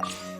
What?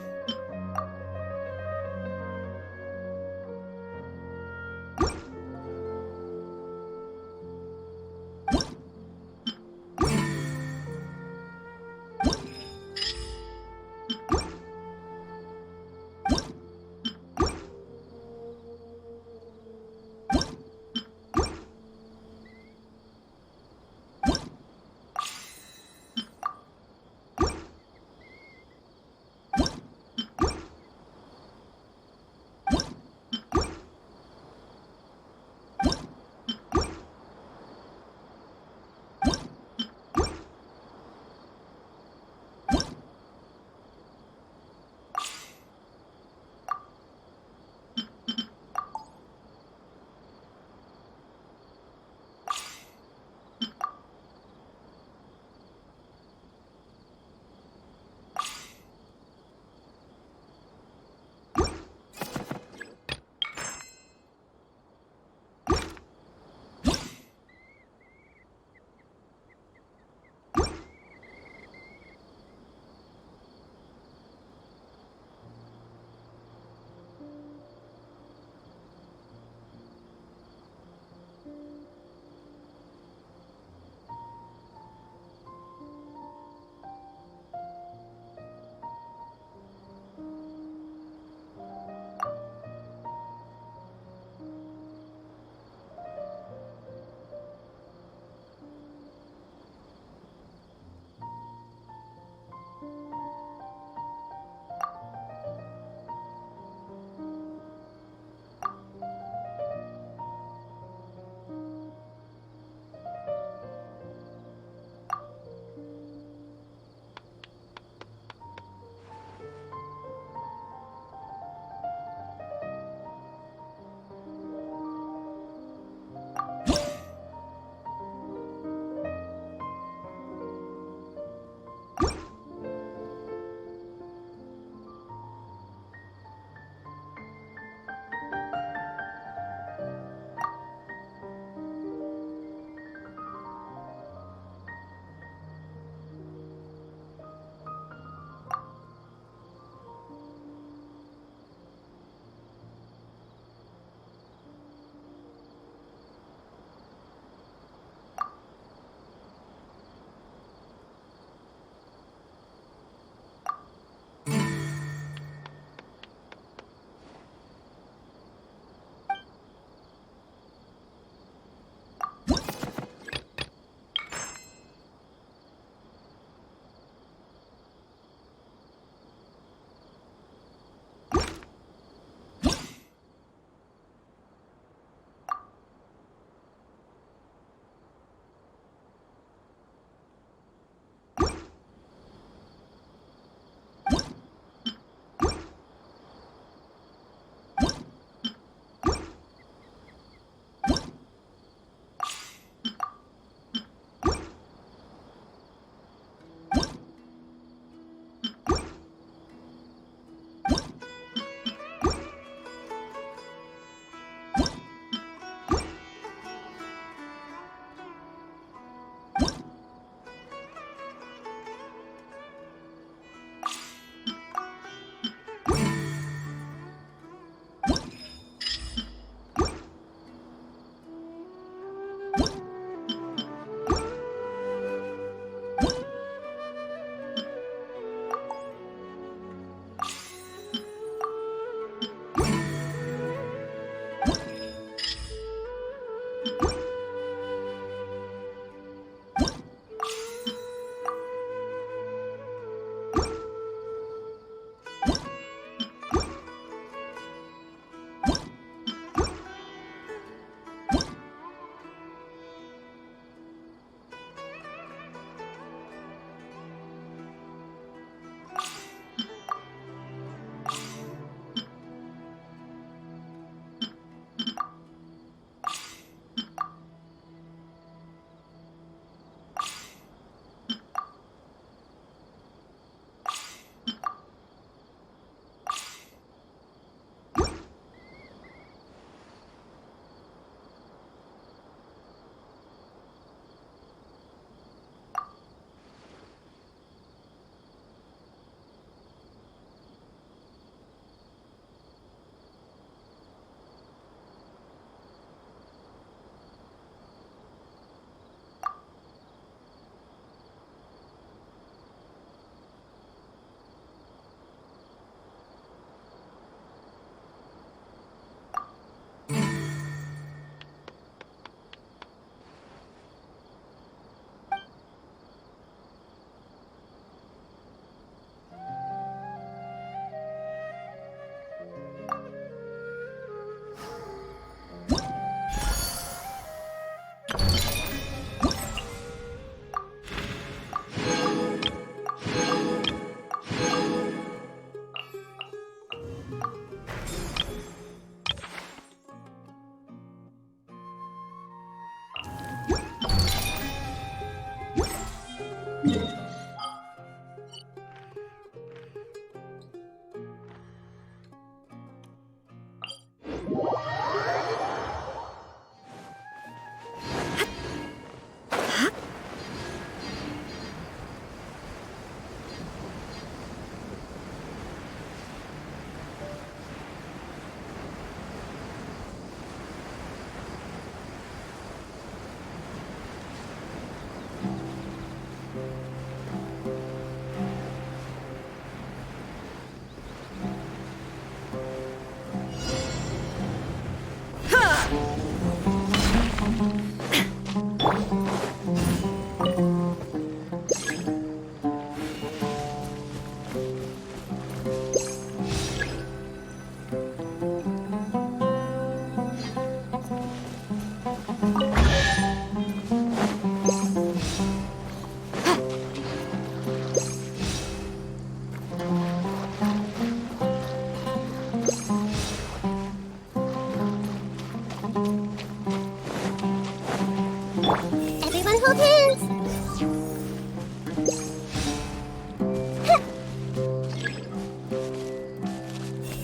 Everyone hold hands!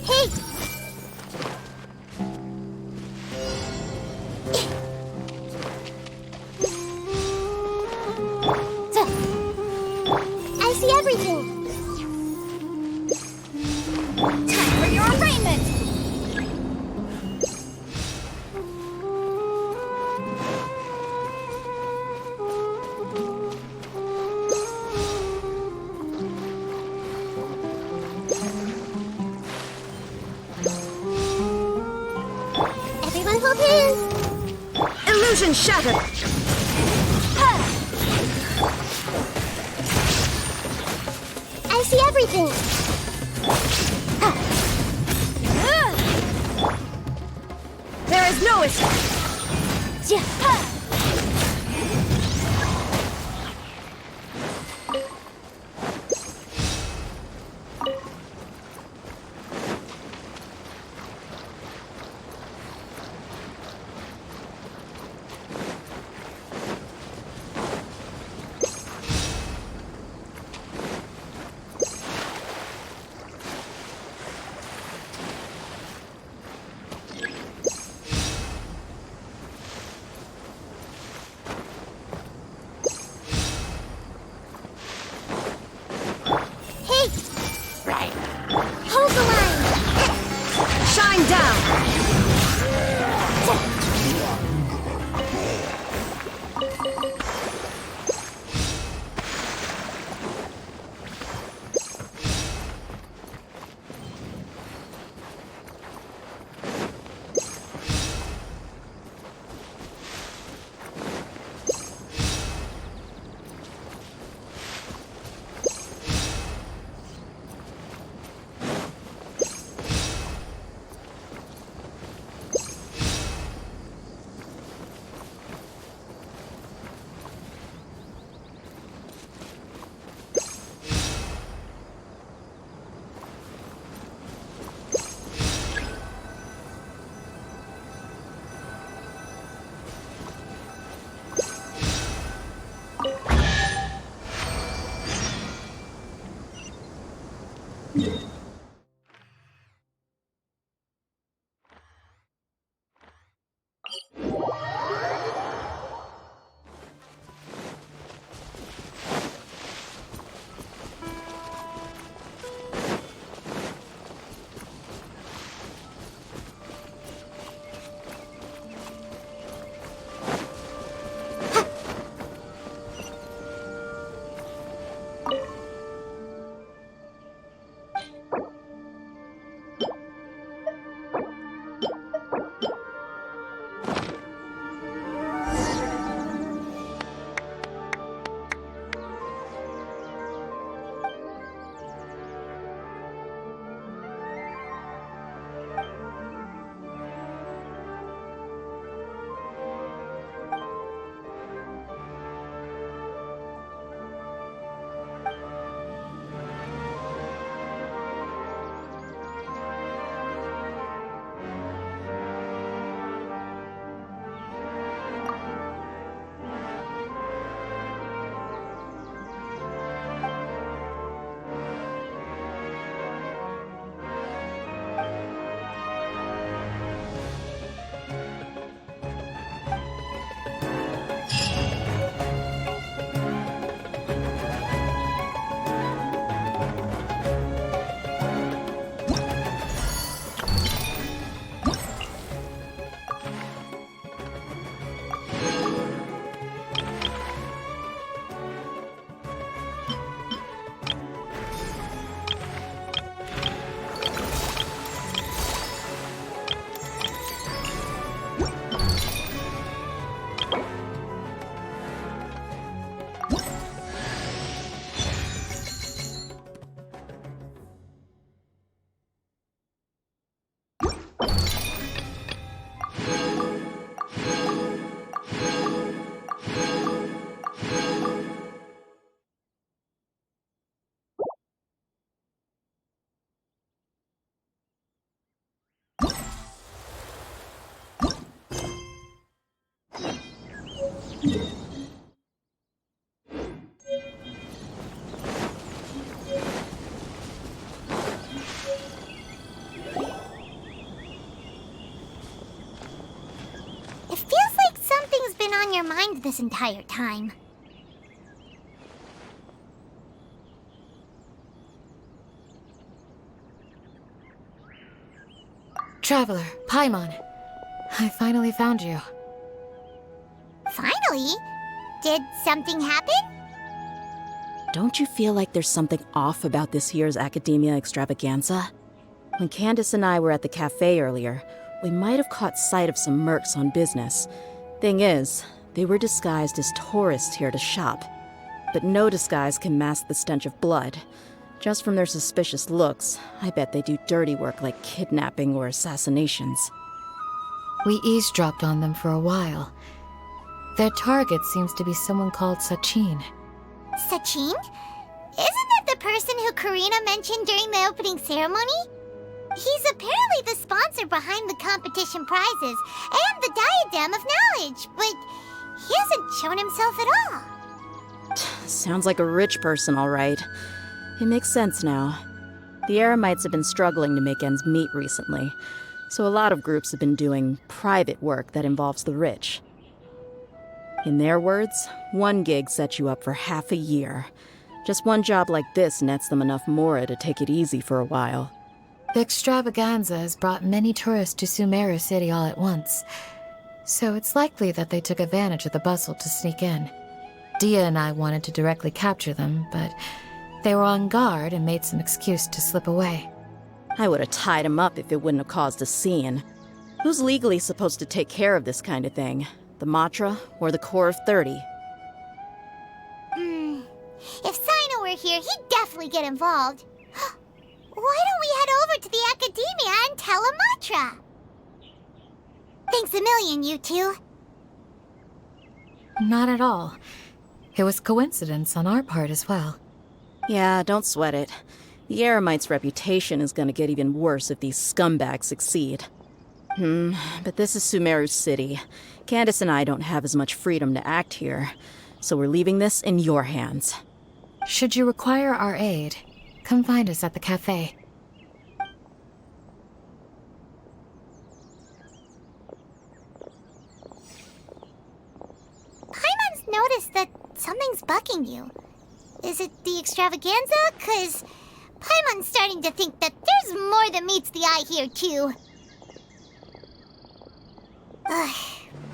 Hey! I see everything! Time for your arraignment! Everyone hold hands! Illusion shattered! I see everything! There is no escape! Hey! Hold the line! Shine down! their mind this entire time. Traveler, Paimon. I finally found you. Finally? Did something happen? Don't you feel like there's something off about this year's Academia Extravaganza? When Candace and I were at the cafe earlier, we might have caught sight of some mercs on business. Thing is, they were disguised as tourists here to shop. But no disguise can mask the stench of blood. Just from their suspicious looks, I bet they do dirty work like kidnapping or assassinations. We eavesdropped on them for a while. Their target seems to be someone called Sachin. Sachin? Isn't that the person who Karina mentioned during the opening ceremony? He's apparently the sponsor behind the competition prizes and the Diadem of Knowledge, but he hasn't shown himself at all. Sounds like a rich person, all right. It makes sense now. The Eremites have been struggling to make ends meet recently, so a lot of groups have been doing private work that involves the rich. In their words, one gig sets you up for half a year. Just one job like this nets them enough mora to take it easy for a while. The extravaganza has brought many tourists to Sumeru City all at once, so it's likely that they took advantage of the bustle to sneak in. Dia and I wanted to directly capture them, but they were on guard and made some excuse to slip away. I would have tied him up if it wouldn't have caused a scene. Who's legally supposed to take care of this kind of thing? The Matra or the Corps of 30? If Sino were here, he'd definitely get involved. Why don't we head over to the Academia and tell Amatra? Thanks a million, you two. Not at all. It was coincidence on our part as well. Yeah, don't sweat it. The Eremites' reputation is gonna get even worse if these scumbags succeed. But this is Sumeru City. Candace and I don't have as much freedom to act here, so we're leaving this in your hands. Should you require our aid, come find us at the cafe. Paimon's noticed that something's bugging you. Is it the extravaganza? 'Cause Paimon's starting to think that there's more than meets the eye here, too.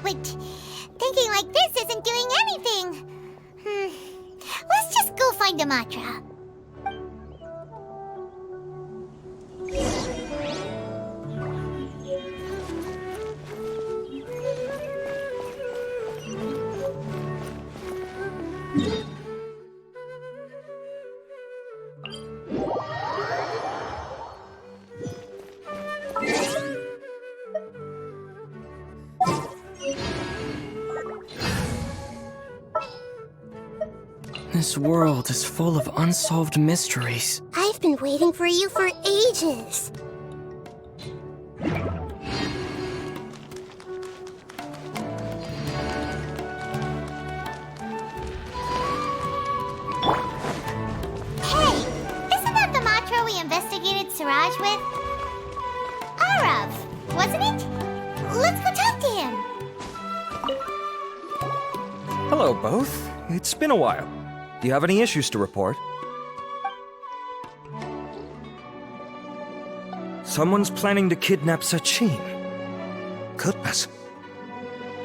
Wait, thinking like this isn't doing anything. Let's just go find Amatra. This world is full of unsolved mysteries. I've been waiting for you for ages. Hey, isn't that the Matra we investigated Siraj with? Arav, wasn't it? Let's go talk to him. Hello, both. It's been a while. Do you have any issues to report? Someone's planning to kidnap Sachin. Goodness.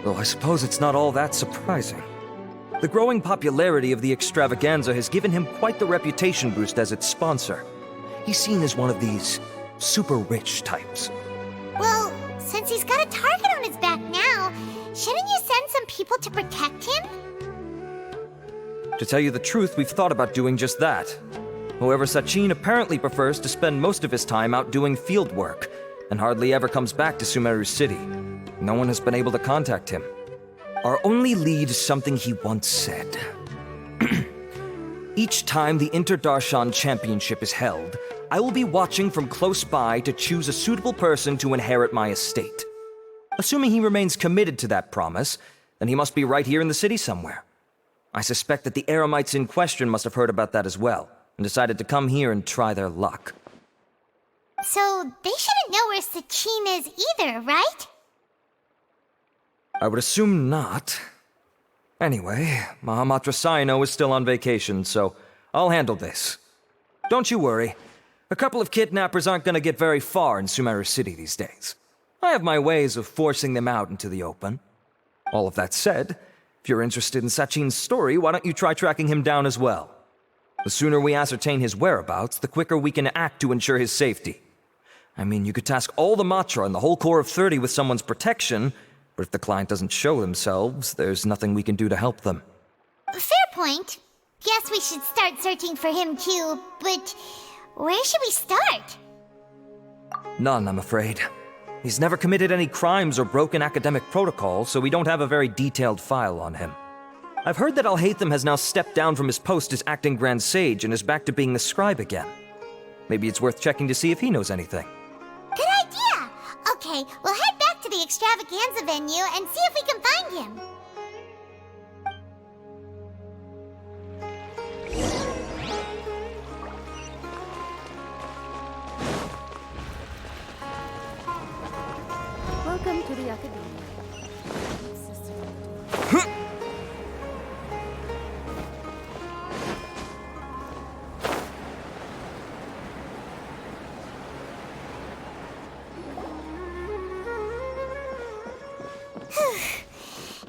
Though I suppose it's not all that surprising. The growing popularity of the extravaganza has given him quite the reputation boost as its sponsor. He's seen as one of these super rich types. Well, since he's got a target on his back now, shouldn't you send some people to protect him? To tell you the truth, we've thought about doing just that. However, Sachin apparently prefers to spend most of his time out doing field work, and hardly ever comes back to Sumeru City. No one has been able to contact him. Our only lead is something he once said. Each time the Inter-Darshan Championship is held, I will be watching from close by to choose a suitable person to inherit my estate. Assuming he remains committed to that promise, then he must be right here in the city somewhere. I suspect that the Eremites in question must have heard about that as well, and decided to come here and try their luck. So they shouldn't know where Sachin is either, right? I would assume not. Anyway, Mahamatra Saino is still on vacation, so I'll handle this. Don't you worry. A couple of kidnappers aren't gonna get very far in Sumeru City these days. I have my ways of forcing them out into the open. All of that said, if you're interested in Sachin's story, why don't you try tracking him down as well? The sooner we ascertain his whereabouts, the quicker we can act to ensure his safety. I mean, you could task all the Matra and the whole Corps of 30 with someone's protection, but if the client doesn't show themselves, there's nothing we can do to help them. Fair point. Guess we should start searching for him too, but where should we start? None, I'm afraid. He's never committed any crimes or broken academic protocol, so we don't have a very detailed file on him. I've heard that Alhaitham has now stepped down from his post as acting Grand Sage and is back to being the scribe again. Maybe it's worth checking to see if he knows anything. Good idea! Okay, we'll head back to the extravaganza venue and see if we can find him. Welcome to the Academy.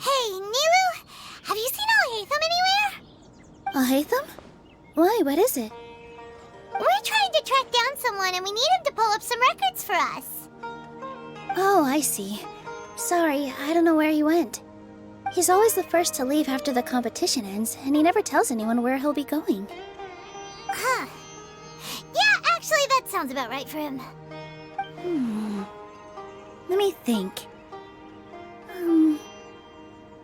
Hey, Nilu, have you seen Alhaitham anywhere? Alhaitham? Why, what is it? We're trying to track down someone and we need him to pull up some records for us. Oh, I see. Sorry, I don't know where he went. He's always the first to leave after the competition ends, and he never tells anyone where he'll be going. Huh. Yeah, actually, that sounds about right for him. Let me think.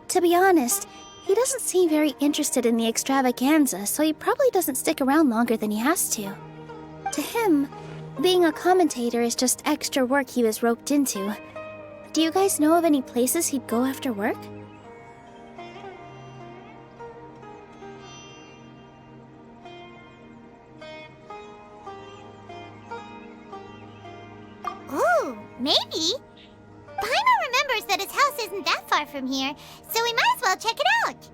To be honest, he doesn't seem very interested in the extravaganza, so he probably doesn't stick around longer than he has to. To him, being a commentator is just extra work he was roped into. Do you guys know of any places he'd go after work? Ooh, maybe. Paimon remembers that his house isn't that far from here, so we might as well check it out.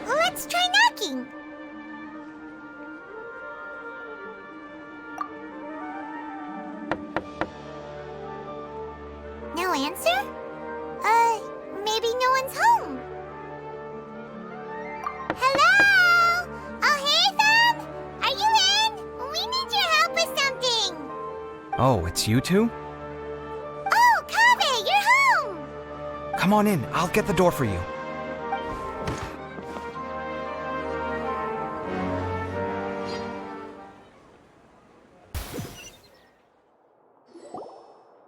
Let's try knocking. No answer? Maybe no one's home. Hello? Alhaitham? Are you in? We need your help with something. Oh, it's you two? Oh, Kaveh, you're home. Come on in, I'll get the door for you.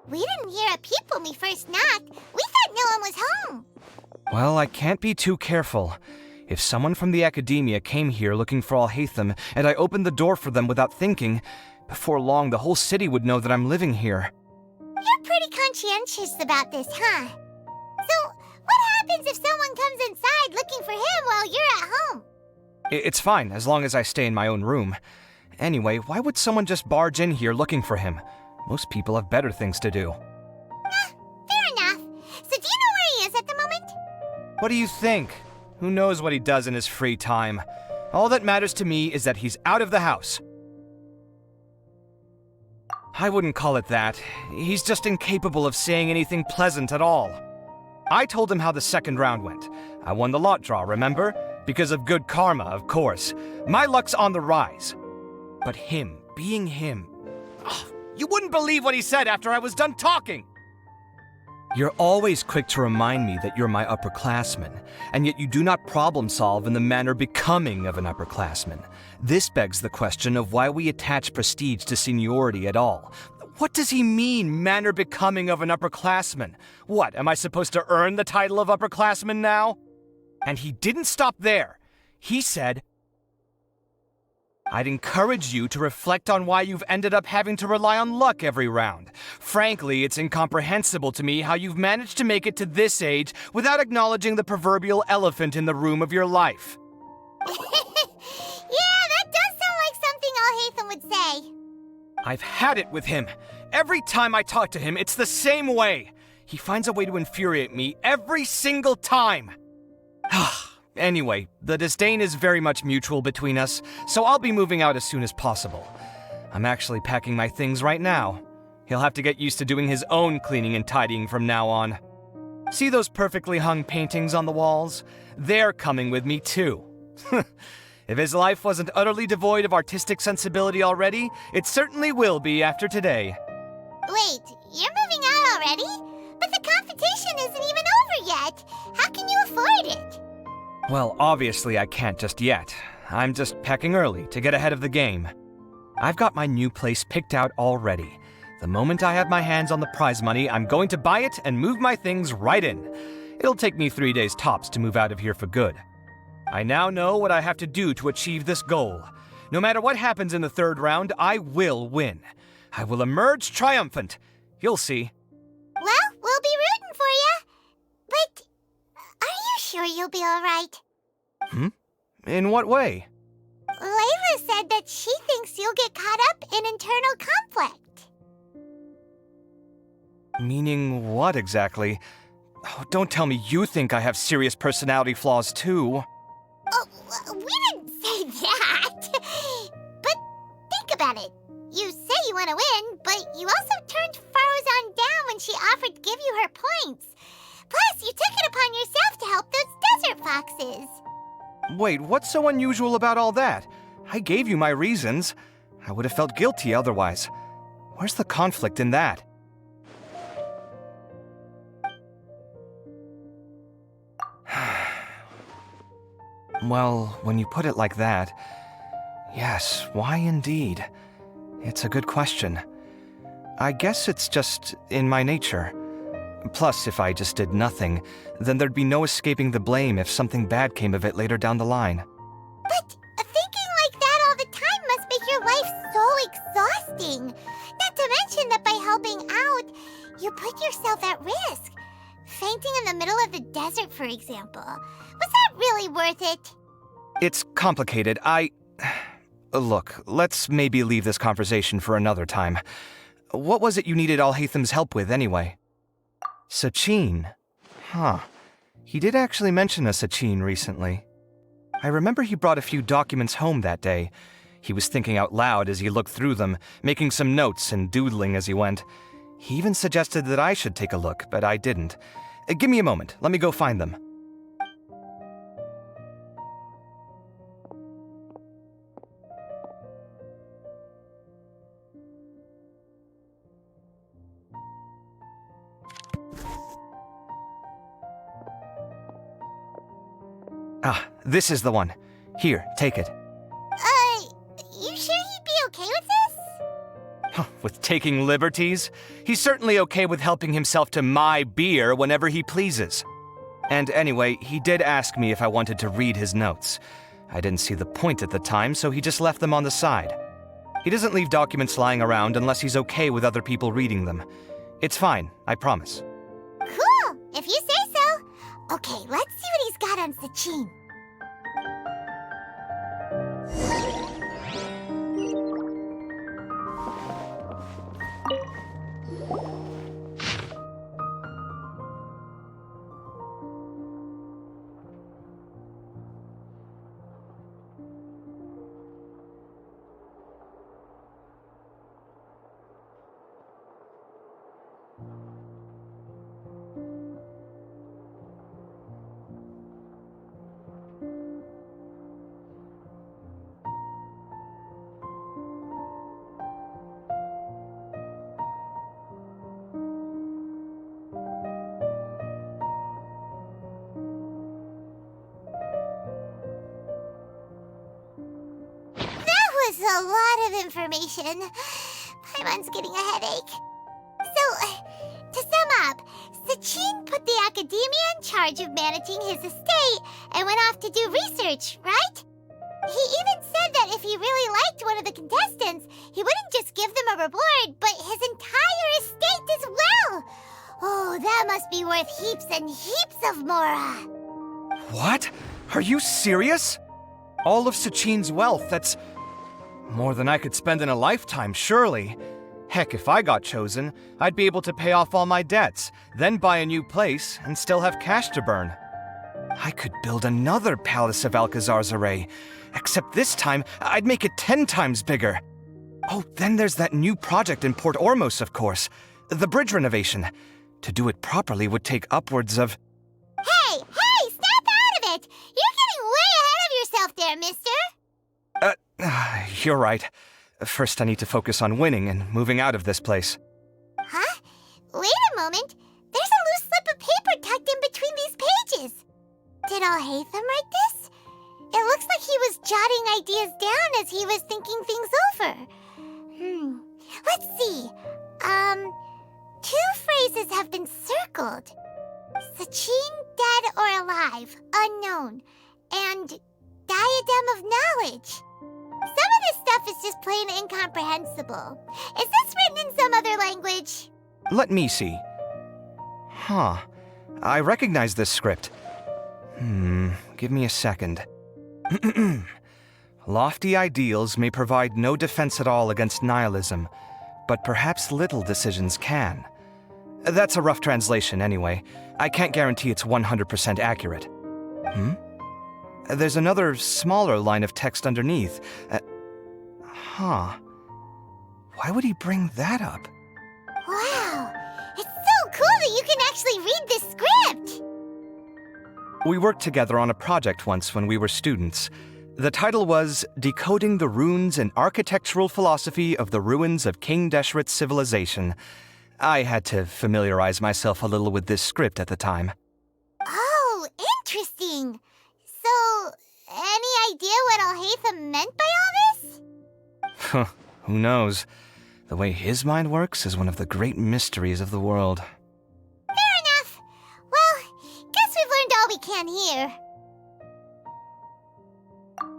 We didn't hear a peep when we first knocked. We thought no one was home. Well, I can't be too careful. If someone from the academia came here looking for Alhaitham, and I opened the door for them without thinking, before long the whole city would know that I'm living here. You're pretty conscientious about this, huh? So, what happens if someone comes inside looking for him while you're at home? It's fine, as long as I stay in my own room. Anyway, why would someone just barge in here looking for him? Most people have better things to do. Fair enough. So do you know where he is at the moment? What do you think? Who knows what he does in his free time? All that matters to me is that he's out of the house. I wouldn't call it that. He's just incapable of saying anything pleasant at all. I told him how the second round went. I won the lot draw, remember? Because of good karma, of course. My luck's on the rise. But him, being him... Oh, you wouldn't believe what he said after I was done talking! You're always quick to remind me that you're my upperclassman, and yet you do not problem solve in the manner becoming of an upperclassman. This begs the question of why we attach prestige to seniority at all. What does he mean, manner becoming of an upperclassman? What, am I supposed to earn the title of upperclassman now? And he didn't stop there. He said, I'd encourage you to reflect on why you've ended up having to rely on luck every round. Frankly, it's incomprehensible to me how you've managed to make it to this age without acknowledging the proverbial elephant in the room of your life. Yeah, that does sound like something Alhaitham would say. I've had it with him. Every time I talk to him, it's the same way. He finds a way to infuriate me every single time. Anyway, the disdain is very much mutual between us, so I'll be moving out as soon as possible. I'm actually packing my things right now. He'll have to get used to doing his own cleaning and tidying from now on. See those perfectly hung paintings on the walls? They're coming with me too. If his life wasn't utterly devoid of artistic sensibility already, it certainly will be after today. Wait, you're moving out already? But the competition isn't even over yet. How can you afford it? Well, obviously I can't just yet. I'm just packing early to get ahead of the game. I've got my new place picked out already. The moment I have my hands on the prize money, I'm going to buy it and move my things right in. It'll take me 3 days tops to move out of here for good. I now know what I have to do to achieve this goal. No matter what happens in the third round, I will win. I will emerge triumphant. You'll see. Well, we'll be rooting for you. But are you sure you'll be all right? In what way? Layla said that she thinks you'll get caught up in internal conflict. Meaning what exactly? Oh, don't tell me you think I have serious personality flaws too. Oh, we didn't say that. But think about it. You say you want to win, but you also turned Farozan down when she offered to give you her points. Plus, you took it upon yourself to help those desert foxes. Wait, what's so unusual about all that? I gave you my reasons. I would have felt guilty otherwise. Where's the conflict in that? Well, when you put it like that, yes, why indeed? It's a good question. I guess it's just in my nature. Plus, if I just did nothing, then there'd be no escaping the blame if something bad came of it later down the line. But thinking like that all the time must make your life so exhausting. Not to mention that by helping out, you put yourself at risk. Fainting in the middle of the desert, for example. Was that really worth it? It's complicated. Look, let's maybe leave this conversation for another time. What was it you needed Alhaitham's help with, anyway? Sachin? Huh. He did actually mention a Sachin recently. I remember he brought a few documents home that day. He was thinking out loud as he looked through them, making some notes and doodling as he went. He even suggested that I should take a look, but I didn't. Give me a moment. Let me go find them. Ah, this is the one. Here, take it. You sure he'd be okay with this? With taking liberties? He's certainly okay with helping himself to my beer whenever he pleases. And anyway, he did ask me if I wanted to read his notes. I didn't see the point at the time, so he just left them on the side. He doesn't leave documents lying around unless he's okay with other people reading them. It's fine, I promise. Cool, if you say so. Okay, let's see what he's got on Sachin. That was a lot of information. Paimon's getting a headache. So, To sum up, Sachin put the academia in charge of managing his estate and went off to do research, right? He even said that if he really liked one of the contestants, he wouldn't just give them a reward, but his entire estate as well. Oh, that must be worth heaps and heaps of Mora. What? Are you serious? All of Sachin's wealth, that's more than I could spend in a lifetime, surely. Heck, if I got chosen, I'd be able to pay off all my debts, then buy a new place, and still have cash to burn. I could build another Palace of Alcazar's array, except this time, I'd make it 10 times bigger. Oh, then there's that new project in Port Ormos, of course. The bridge renovation. To do it properly would take upwards of... Hey, snap out of it! You're getting way ahead of yourself there, mister! You're right. First, I need to focus on winning and moving out of this place. Huh? Wait a moment. There's a loose slip of paper tucked in between these pages. Did Alhaitham write this? It looks like he was jotting ideas down as he was thinking things over. Let's see. Two phrases have been circled. Sachin, dead or alive, unknown. And diadem of knowledge. Some of this stuff is just plain incomprehensible. Is this written in some other language? Let me see. Huh. I recognize this script. Give me a second. Lofty ideals may provide no defense at all against nihilism, but perhaps little decisions can. That's a rough translation anyway. I can't guarantee it's 100% accurate. There's another smaller line of text underneath. Why would he bring that up? Wow! It's so cool that you can actually read this script! We worked together on a project once when we were students. The title was Decoding the Runes and Architectural Philosophy of the Ruins of King Deshret's Civilization. I had to familiarize myself a little with this script at the time. Oh, interesting. So, any idea what Alhaitham meant by all this? Who knows? The way his mind works is one of the great mysteries of the world. Fair enough. Well, guess we've learned all we can here.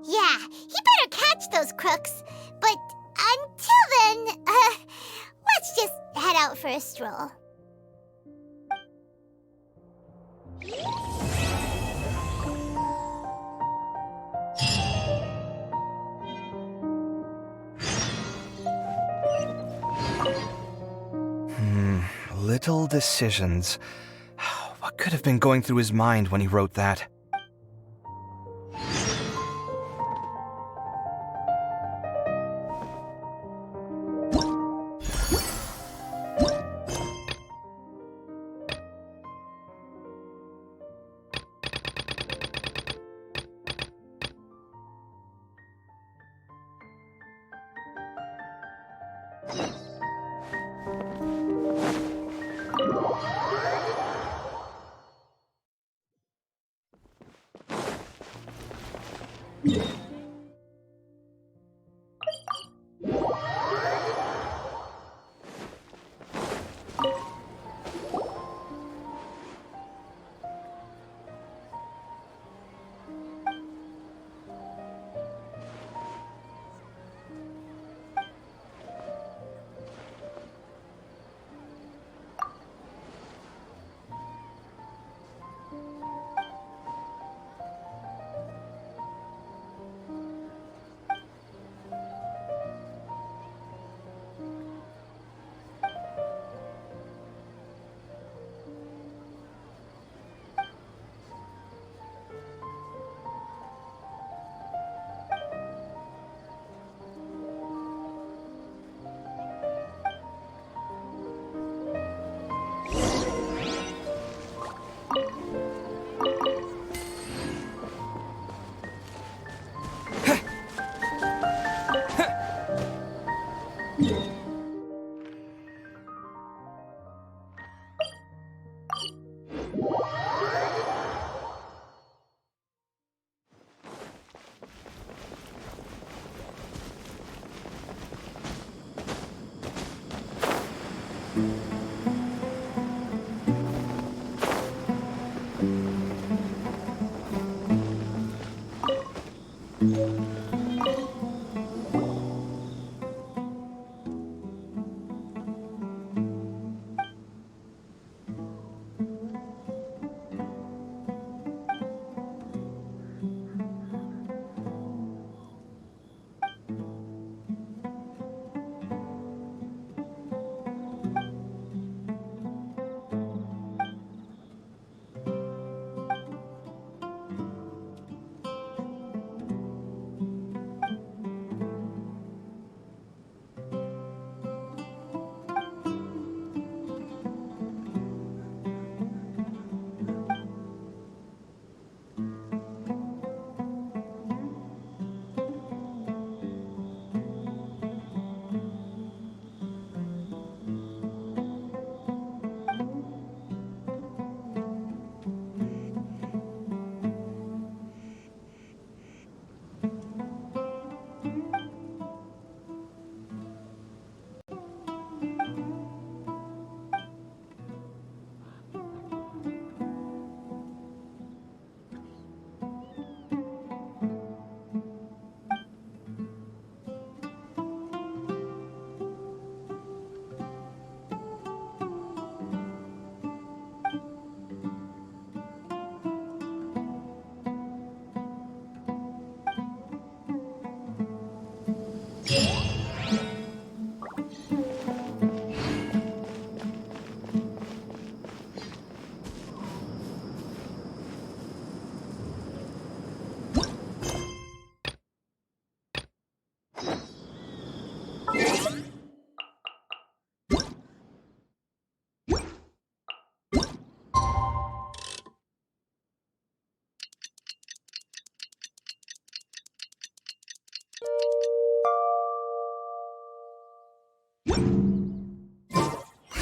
Yeah, he better catch those crooks. But until then, let's just head out for a stroll. Little decisions. What could have been going through his mind when he wrote that?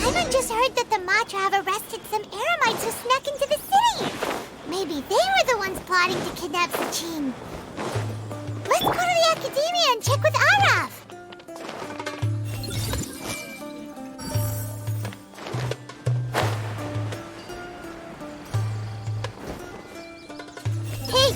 Paimon just heard that the Matra have arrested some Eremites who snuck into the city. Maybe they were the ones plotting to kidnap Sachin. Let's go to the Academia and check with Arav. Hey!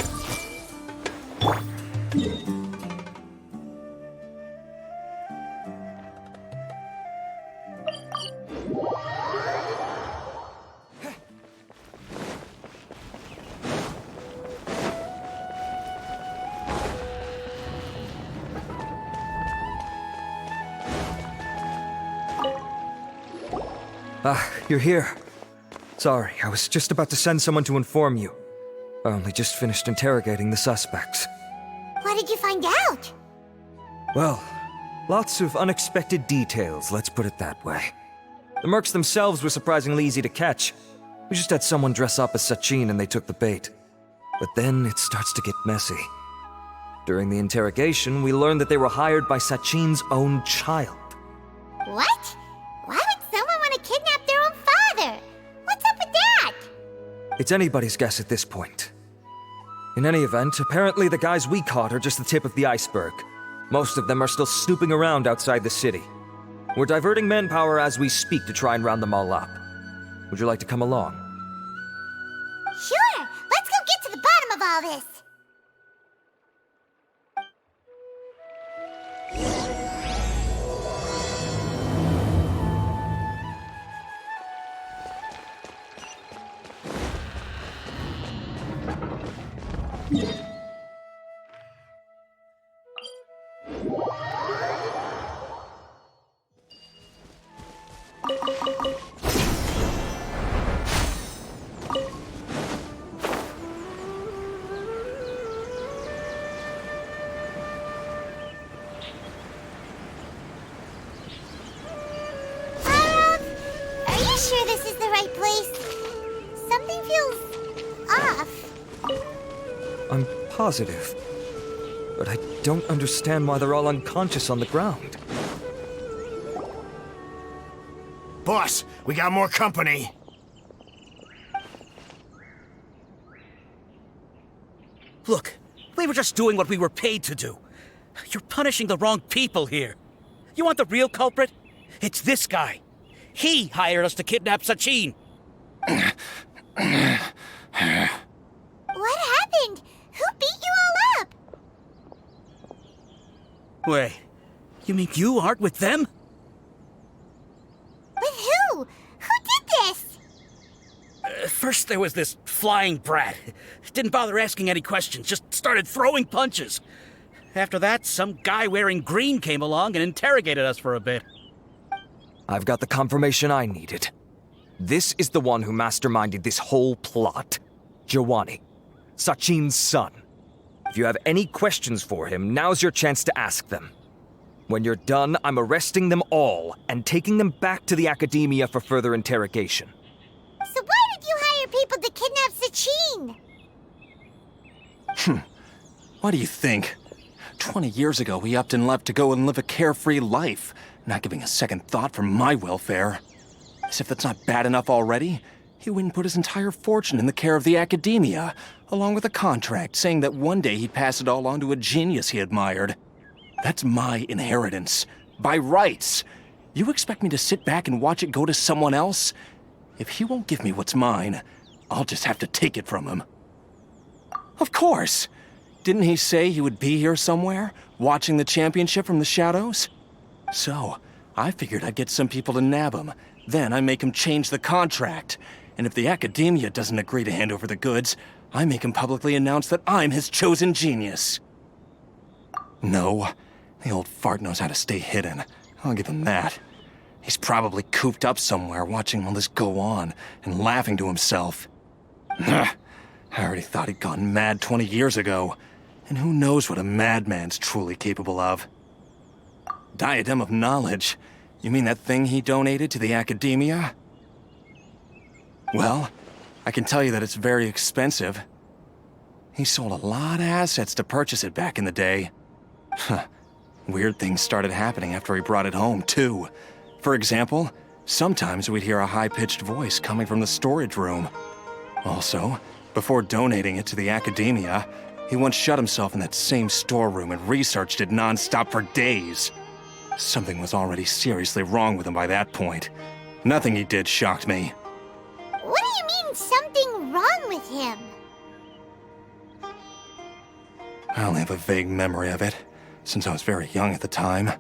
Ah, you're here. Sorry, I was just about to send someone to inform you. I only just finished interrogating the suspects. What did you find out? Well, lots of unexpected details, let's put it that way. The mercs themselves were surprisingly easy to catch. We just had someone dress up as Sachin and they took the bait. But then it starts to get messy. During the interrogation, we learned that they were hired by Sachin's own child. What? Why would someone want to kidnap their own father? What's up with that? It's anybody's guess at this point. In any event, apparently the guys we caught are just the tip of the iceberg. Most of them are still snooping around outside the city. We're diverting manpower as we speak to try and round them all up. Would you like to come along? Sure, let's go get to the bottom of all this. Are you sure this is the right place? Something feels off. I'm positive. But I don't understand why they're all unconscious on the ground. Boss, we got more company. Look, we were just doing what we were paid to do. You're punishing the wrong people here. You want the real culprit? It's this guy. He hired us to kidnap Sachin. What happened? Who beat you all up? Wait, you mean you aren't with them? With who? Who did this? First there was this flying brat. Didn't bother asking any questions, just started throwing punches. After that, some guy wearing green came along and interrogated us for a bit. I've got the confirmation I needed. This is the one who masterminded this whole plot. Jawani, Sachin's son. If you have any questions for him, now's your chance to ask them. When you're done, I'm arresting them all and taking them back to the Academia for further interrogation. So why did you hire people to kidnap Sachin? What do you think? 20 years ago, he upped and left to go and live a carefree life, not giving a second thought for my welfare. As if that's not bad enough already, he went and put his entire fortune in the care of the Academia, along with a contract saying that one day he'd pass it all on to a genius he admired. That's my inheritance. By rights. You expect me to sit back and watch it go to someone else? If he won't give me what's mine, I'll just have to take it from him. Of course! Didn't he say he would be here somewhere, watching the championship from the shadows? So, I figured I'd get some people to nab him. Then I make him change the contract. And if the Academia doesn't agree to hand over the goods, I make him publicly announce that I'm his chosen genius. No, The old fart knows how to stay hidden. I'll give him that. He's probably cooped up somewhere watching all this go on and laughing to himself. I already thought he'd gone mad 20 years ago. And who knows what a madman's truly capable of. Diadem of Knowledge? You mean that thing he donated to the Academia? Well, I can tell you that it's very expensive. He sold a lot of assets to purchase it back in the day. Weird things started happening after he brought it home, too. For example, sometimes we'd hear a high-pitched voice coming from the storage room. Also, before donating it to the Academia, he once shut himself in that same storeroom and researched it non-stop for days. Something was already seriously wrong with him by that point. Nothing he did shocked me. What do you mean, something wrong with him? I only have a vague memory of it, since I was very young at the time.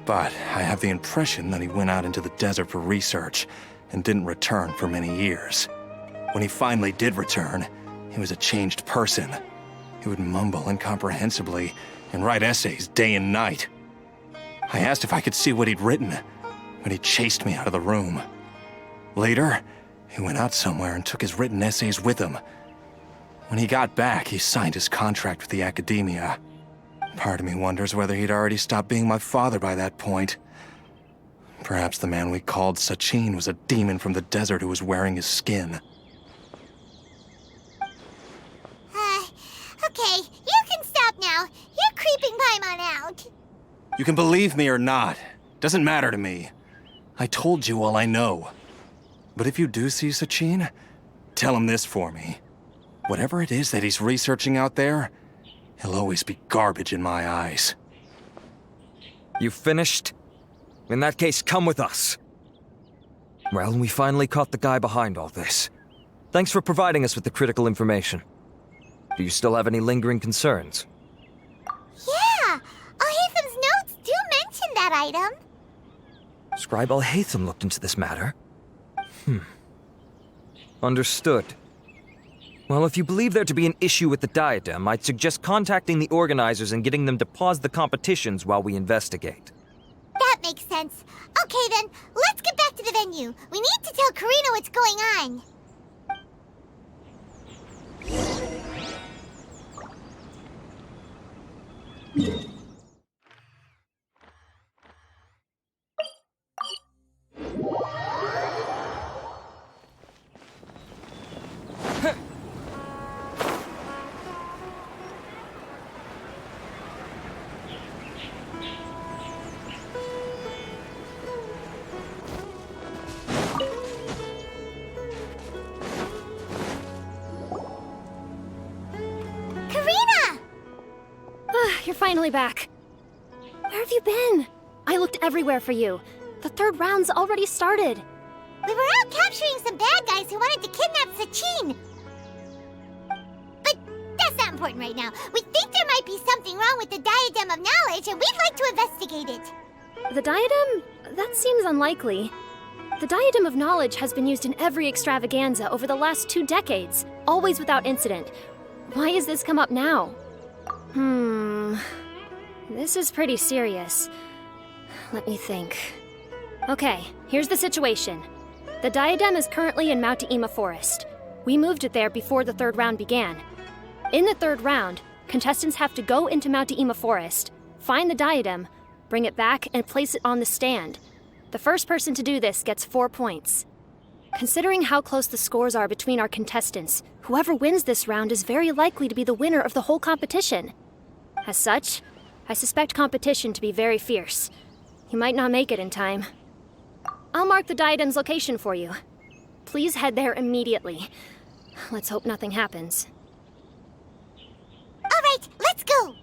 But I have the impression that he went out into the desert for research and didn't return for many years. When he finally did return, he was a changed person. He would mumble incomprehensibly and write essays day and night. I asked if I could see what he'd written, but he chased me out of the room. Later, he went out somewhere and took his written essays with him. When he got back, he signed his contract with the Academia. Part of me wonders whether he'd already stopped being my father by that point. Perhaps the man we called Sachin was a demon from the desert who was wearing his skin. Okay, you can stop now. You're creeping Paimon out. You can believe me or not. Doesn't matter to me. I told you all I know. But if you do see Sachin, tell him this for me. Whatever it is that he's researching out there, he'll always be garbage in my eyes. You finished? In that case, come with us. Well, we finally caught the guy behind all this. Thanks for providing us with the critical information. Do you still have any lingering concerns? Yeah! Al-Haytham's notes do mention that item. Scribe Al-Haytham looked into this matter. Understood. Well, if you believe there to be an issue with the diadem, I'd suggest contacting the organizers and getting them to pause the competitions while we investigate. That makes sense. Okay then, let's get back to the venue. We need to tell Karina what's going on. You're finally back. Where have you been? I looked everywhere for you. The third round's already started. We were out capturing some bad guys who wanted to kidnap Sachin. But that's not important right now. We think there might be something wrong with the Diadem of Knowledge, and we'd like to investigate it. The diadem? That seems unlikely. The Diadem of Knowledge has been used in every extravaganza over the last 2 decades, always without incident. Why has this come up now? This is pretty serious. Let me think. Okay, here's the situation. The diadem is currently in Mount Ima Forest. We moved it there before the third round began. In the third round, contestants have to go into Mount Ima Forest, find the diadem, bring it back, and place it on the stand. The first person to do this gets 4 points. Considering how close the scores are between our contestants, whoever wins this round is very likely to be the winner of the whole competition. As such, I suspect competition to be very fierce. You might not make it in time. I'll mark the diadem's location for you. Please head there immediately. Let's hope nothing happens. All right, let's go.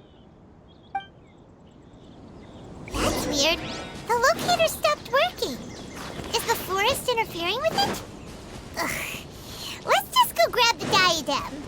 That's weird. The locator stopped working. Is the forest interfering with it? Ugh. Let's just go grab the diadem.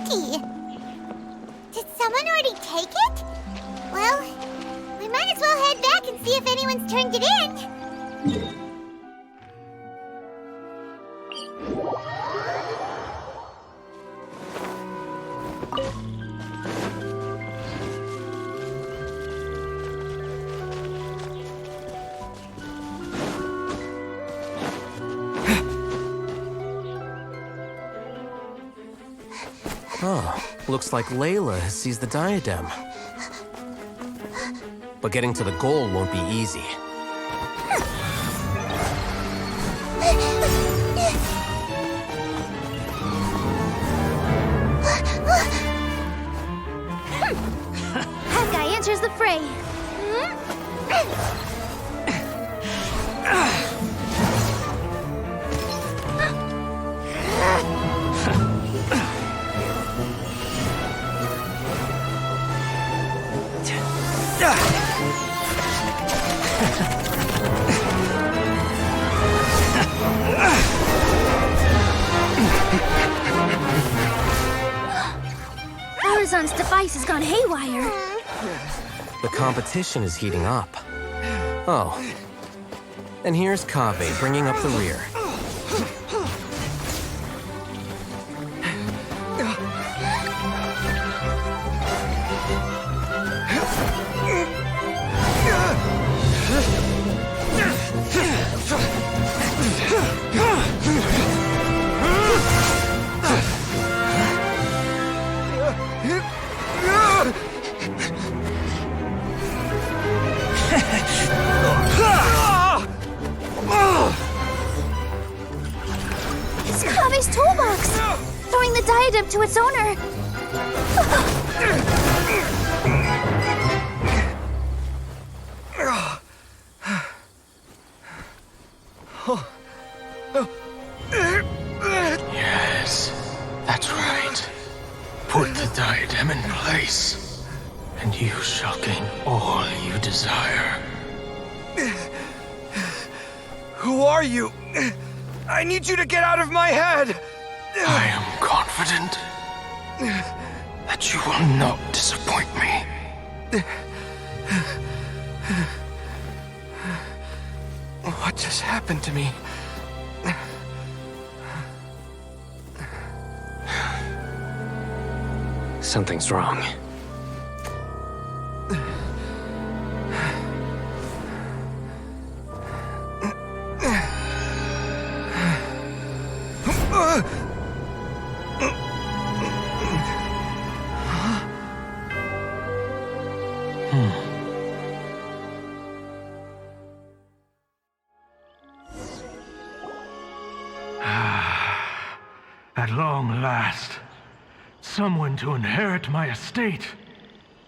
empty. Did someone already take it? Well, we might as well head back and see if anyone's turned it in. Oh, looks like Layla has seized the diadem. But getting to the goal won't be easy. That guy enters the fray. Horizon's device has gone haywire. The competition is heating up. Oh. And here's Kaveh bringing up the rear. It's Kaveh's toolbox! Throwing the diadem to its owner! Yes, that's right. Put the diadem in place, and you shall gain all you desire. Who are you? I need you to get out of my head! I am confident that you will not disappoint me. What just happened to me? Something's wrong. At long last, someone to inherit my estate,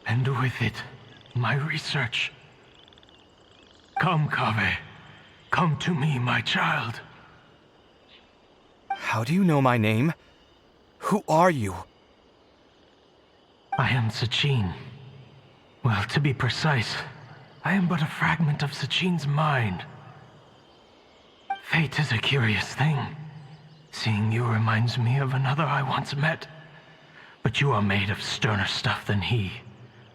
and with it, my research. Come, Kaveh. Come to me, my child. How do you know my name? Who are you? I am Sachin. Well, to be precise, I am but a fragment of Sachin's mind. Fate is a curious thing. Seeing you reminds me of another I once met. But you are made of sterner stuff than he,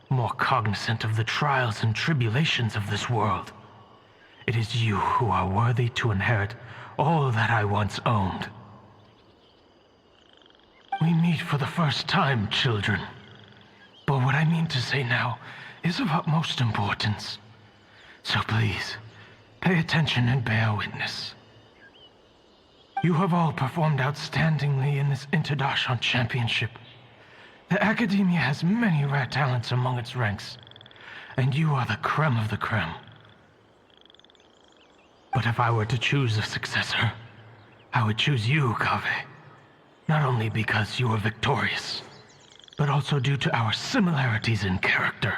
more cognizant of the trials and tribulations of this world. It is you who are worthy to inherit all that I once owned. We meet for the first time, children. But what I mean to say now is of utmost importance. So please, pay attention and bear witness. You have all performed outstandingly in this Interdarshan Championship. The Academia has many rare talents among its ranks, and you are the creme of the creme. But if I were to choose a successor, I would choose you, Kaveh. Not only because you are victorious, but also due to our similarities in character.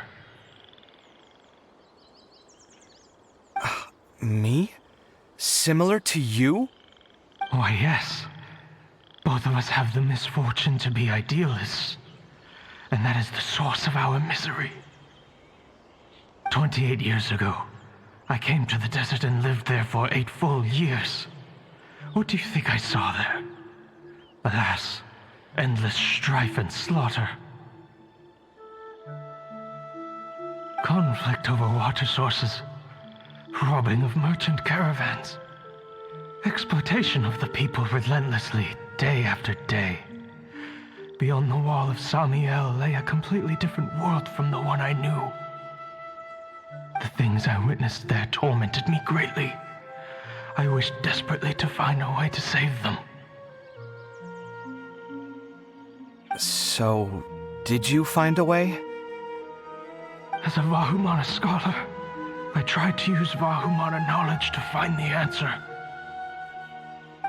Me? Similar to you? Why, yes. Both of us have the misfortune to be idealists, and that is the source of our misery. 28 years ago, I came to the desert and lived there for 8 full years. What do you think I saw there? Alas, endless strife and slaughter. Conflict over water sources, robbing of merchant caravans, exploitation of the people relentlessly, day after day. Beyond the wall of Samiel lay a completely different world from the one I knew. The things I witnessed there tormented me greatly. I wished desperately to find a way to save them. So, did you find a way? As a Vahumana scholar, I tried to use Vahumana knowledge to find the answer.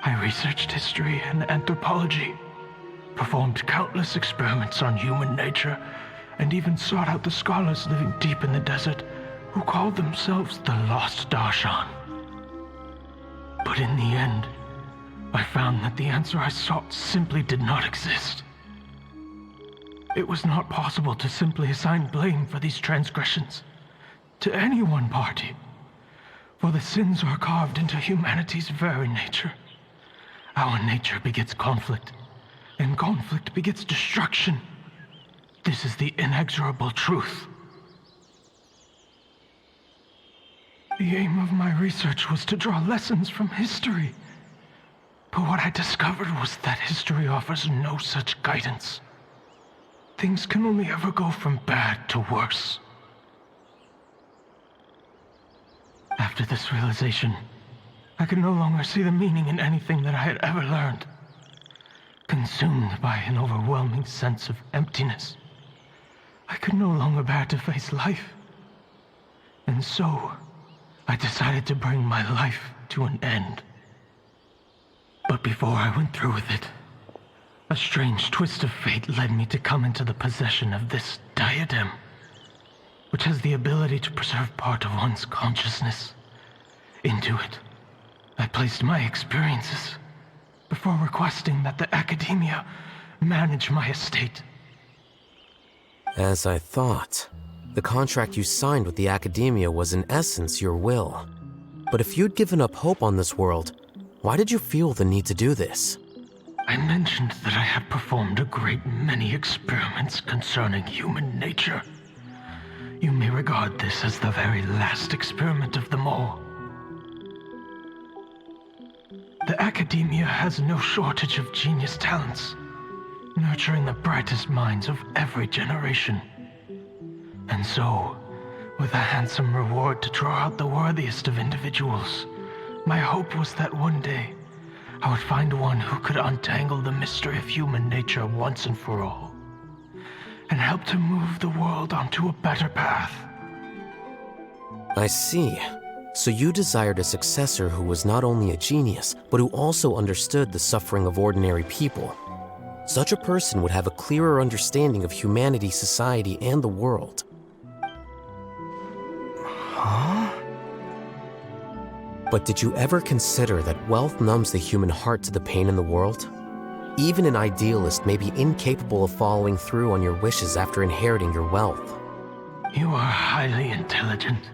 I researched history and anthropology, performed countless experiments on human nature, and even sought out the scholars living deep in the desert who called themselves the Lost Darshan. But in the end, I found that the answer I sought simply did not exist. It was not possible to simply assign blame for these transgressions to any one party, for the sins are carved into humanity's very nature. Our nature begets conflict, and conflict begets destruction. This is the inexorable truth. The aim of my research was to draw lessons from history. But what I discovered was that history offers no such guidance. Things can only ever go from bad to worse. After this realization, I could no longer see the meaning in anything that I had ever learned. Consumed by an overwhelming sense of emptiness, I could no longer bear to face life. And so, I decided to bring my life to an end. But before I went through with it, a strange twist of fate led me to come into the possession of this diadem, which has the ability to preserve part of one's consciousness. Into it, I placed my experiences before requesting that the Academia manage my estate. As I thought, the contract you signed with the Academia was in essence your will. But if you'd given up hope on this world, why did you feel the need to do this? I mentioned that I had performed a great many experiments concerning human nature. You may regard this as the very last experiment of them all. The Academia has no shortage of genius talents, nurturing the brightest minds of every generation. And so, with a handsome reward to draw out the worthiest of individuals, my hope was that one day, I would find one who could untangle the mystery of human nature once and for all, and help to move the world onto a better path. I see. So you desired a successor who was not only a genius, but who also understood the suffering of ordinary people. Such a person would have a clearer understanding of humanity, society, and the world. Huh? But did you ever consider that wealth numbs the human heart to the pain in the world? Even an idealist may be incapable of following through on your wishes after inheriting your wealth. You are highly intelligent,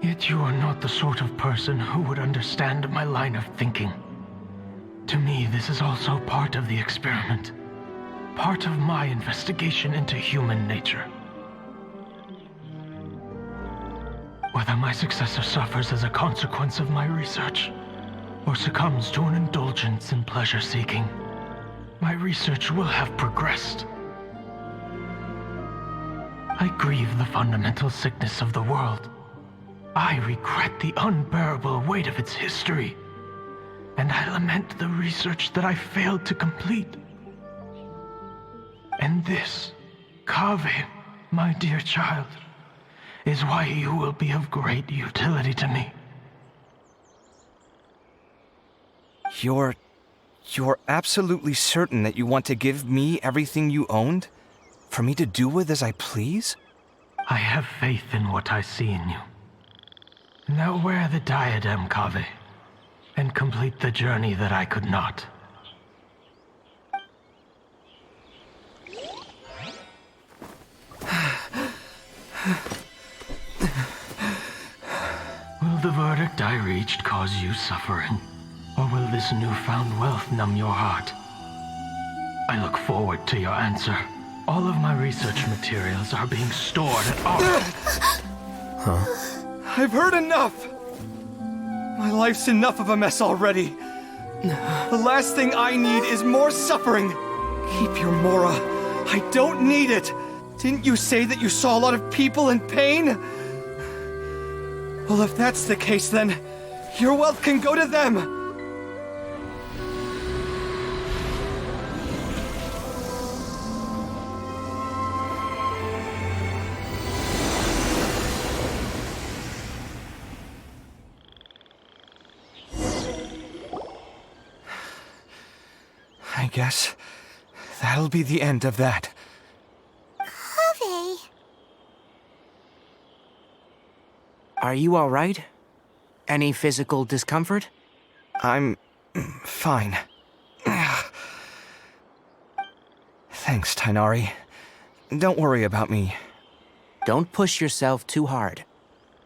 yet you are not the sort of person who would understand my line of thinking. To me, this is also part of the experiment, part of my investigation into human nature. Whether my successor suffers as a consequence of my research, or succumbs to an indulgence in pleasure-seeking, my research will have progressed. I grieve the fundamental sickness of the world. I regret the unbearable weight of its history, and I lament the research that I failed to complete. And this, Kaveh, my dear child, is why you will be of great utility to me. You're absolutely certain that you want to give me everything you owned? For me to do with as I please? I have faith in what I see in you. Now wear the diadem, Kaveh, and complete the journey that I could not. Will the verdict I reached cause you suffering? Or will this newfound wealth numb your heart? I look forward to your answer. All of my research materials are being stored at our... I've heard enough! My life's enough of a mess already. The last thing I need is more suffering. Keep your Mora. I don't need it. Didn't you say that you saw a lot of people in pain? Well, if that's the case, then your wealth can go to them. I guess that'll be the end of that. Kaveh. Are you all right? Any physical discomfort? I'm fine. Thanks, Tainari. Don't worry about me. Don't push yourself too hard.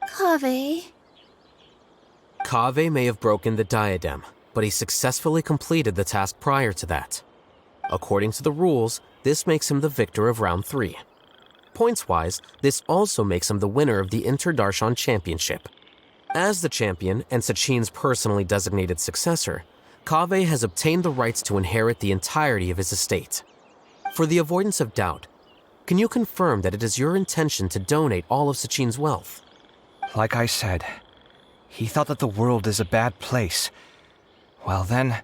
Kaveh. Kaveh may have broken the diadem, but he successfully completed the task prior to that. According to the rules, this makes him the victor of round 3. Points-wise, this also makes him the winner of the Inter-Darshan Championship. As the champion and Sachin's personally designated successor, Kaveh has obtained the rights to inherit the entirety of his estate. For the avoidance of doubt, can you confirm that it is your intention to donate all of Sachin's wealth? Like I said, he thought that the world is a bad place. Well then,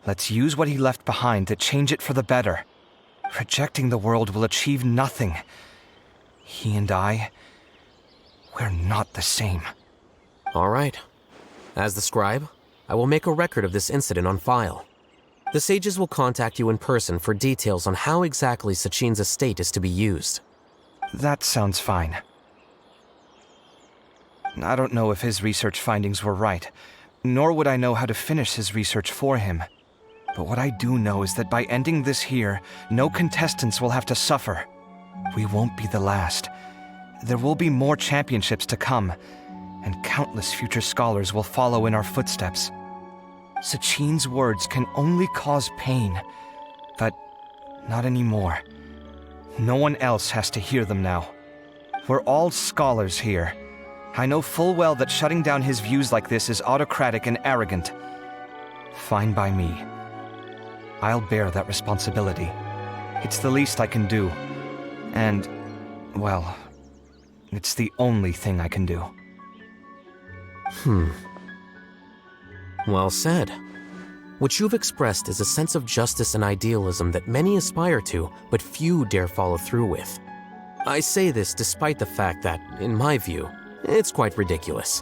let's use what he left behind to change it for the better. Rejecting the world will achieve nothing. He and I, we're not the same. All right. As the scribe, I will make a record of this incident on file. The sages will contact you in person for details on how exactly Sachin's estate is to be used. That sounds fine. I don't know if his research findings were right, nor would I know how to finish his research for him. But what I do know is that by ending this here, no contestants will have to suffer. We won't be the last. There will be more championships to come, and countless future scholars will follow in our footsteps. Sachin's words can only cause pain, but not anymore. No one else has to hear them now. We're all scholars here. I know full well that shutting down his views like this is autocratic and arrogant. Fine by me. I'll bear that responsibility. It's the least I can do. And, well, it's the only thing I can do. Well said. What you've expressed is a sense of justice and idealism that many aspire to, but few dare follow through with. I say this despite the fact that, in my view, it's quite ridiculous.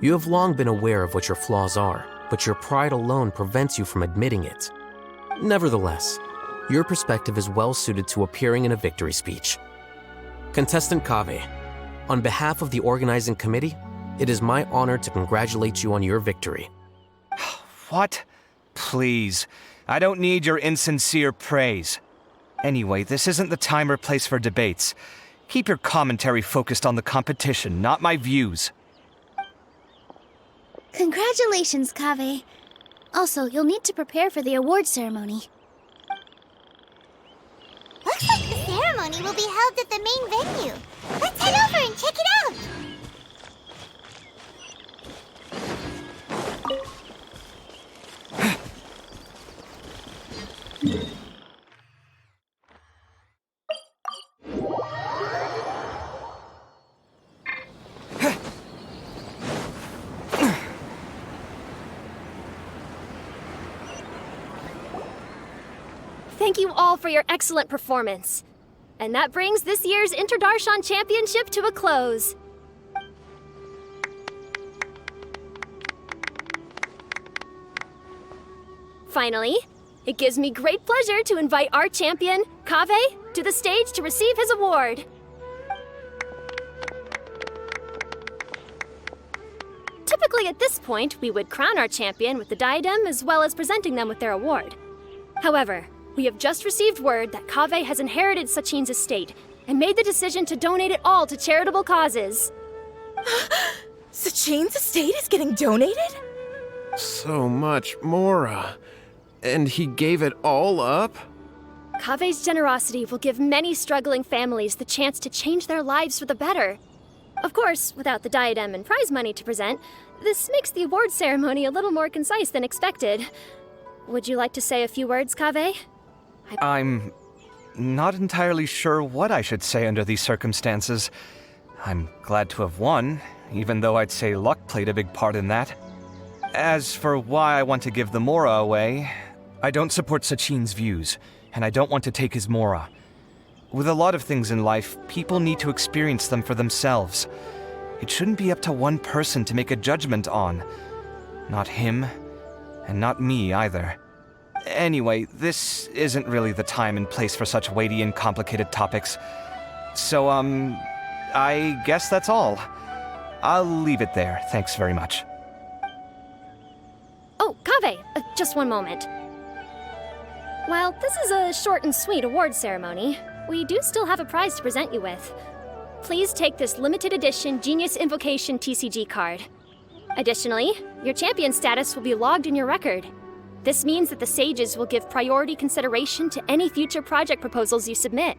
You have long been aware of what your flaws are, but your pride alone prevents you from admitting it. Nevertheless, your perspective is well suited to appearing in a victory speech. Contestant Kaveh, on behalf of the organizing committee, it is my honor to congratulate you on your victory. What? Please. I don't need your insincere praise. Anyway, this isn't the time or place for debates. Keep your commentary focused on the competition, not my views. Congratulations, Kaveh. Also, you'll need to prepare for the award ceremony. Looks like the ceremony will be held at the main venue. Let's head over and check it out. Thank you all for your excellent performance. And that brings this year's Inter-Darshan Championship to a close. Finally, it gives me great pleasure to invite our champion, Kaveh, to the stage to receive his award. Typically at this point, we would crown our champion with the diadem as well as presenting them with their award. However, we have just received word that Kaveh has inherited Sachin's estate and made the decision to donate it all to charitable causes. Sachin's estate is getting donated? So much Mora. And he gave it all up? Kave's generosity will give many struggling families the chance to change their lives for the better. Of course, without the diadem and prize money to present, this makes the award ceremony a little more concise than expected. Would you like to say a few words, Kave? I'm not entirely sure what I should say under these circumstances. I'm glad to have won, even though I'd say luck played a big part in that. As for why I want to give the Mora away, I don't support Sachin's views, and I don't want to take his Mora. With a lot of things in life, people need to experience them for themselves. It shouldn't be up to one person to make a judgment on. Not him, and not me either. Anyway, this isn't really the time and place for such weighty and complicated topics. So, I guess that's all. I'll leave it there, thanks very much. Oh, Kave, just one moment. While this is a short and sweet award ceremony, we do still have a prize to present you with. Please take this limited edition Genius Invocation TCG card. Additionally, your champion status will be logged in your record. This means that the Sages will give priority consideration to any future project proposals you submit.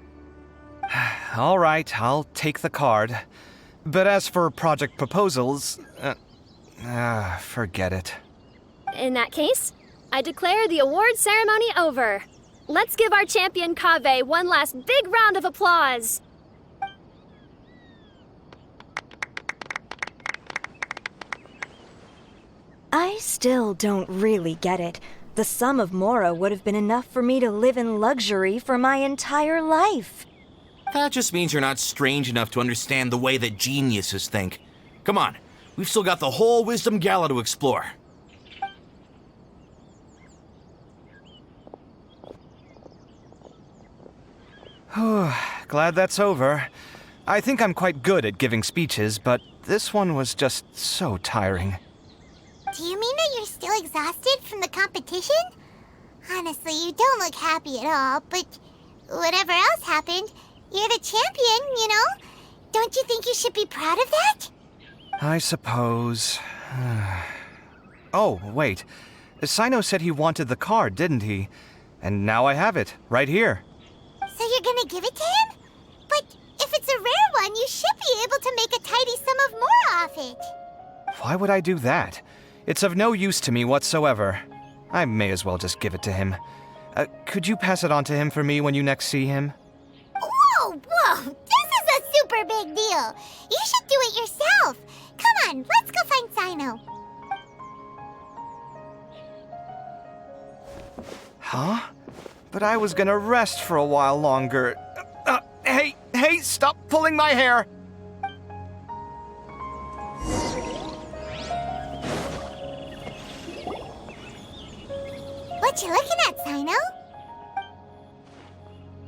All right, I'll take the card. But as for project proposals, forget it. In that case, I declare the award ceremony over. Let's give our champion Kave one last big round of applause. I still don't really get it. The sum of Mora would have been enough for me to live in luxury for my entire life. That just means you're not strange enough to understand the way that geniuses think. Come on, we've still got the whole Wisdom Gala to explore. Glad that's over. I think I'm quite good at giving speeches, but this one was just so tiring. Do you mean that you're still exhausted from the competition? Honestly, you don't look happy at all, but whatever else happened, you're the champion, you know? Don't you think you should be proud of that? I suppose. Oh, wait. Sino said he wanted the card, didn't he? And now I have it, right here. So you're gonna give it to him? But if it's a rare one, you should be able to make a tidy sum of Mora off it. Why would I do that? It's of no use to me whatsoever. I may as well just give it to him. Could you pass it on to him for me when you next see him? Whoa! This is a super big deal. You should do it yourself. Come on, let's go find Sino. Huh? But I was gonna rest for a while longer. Hey, stop pulling my hair! What you looking at, Sino?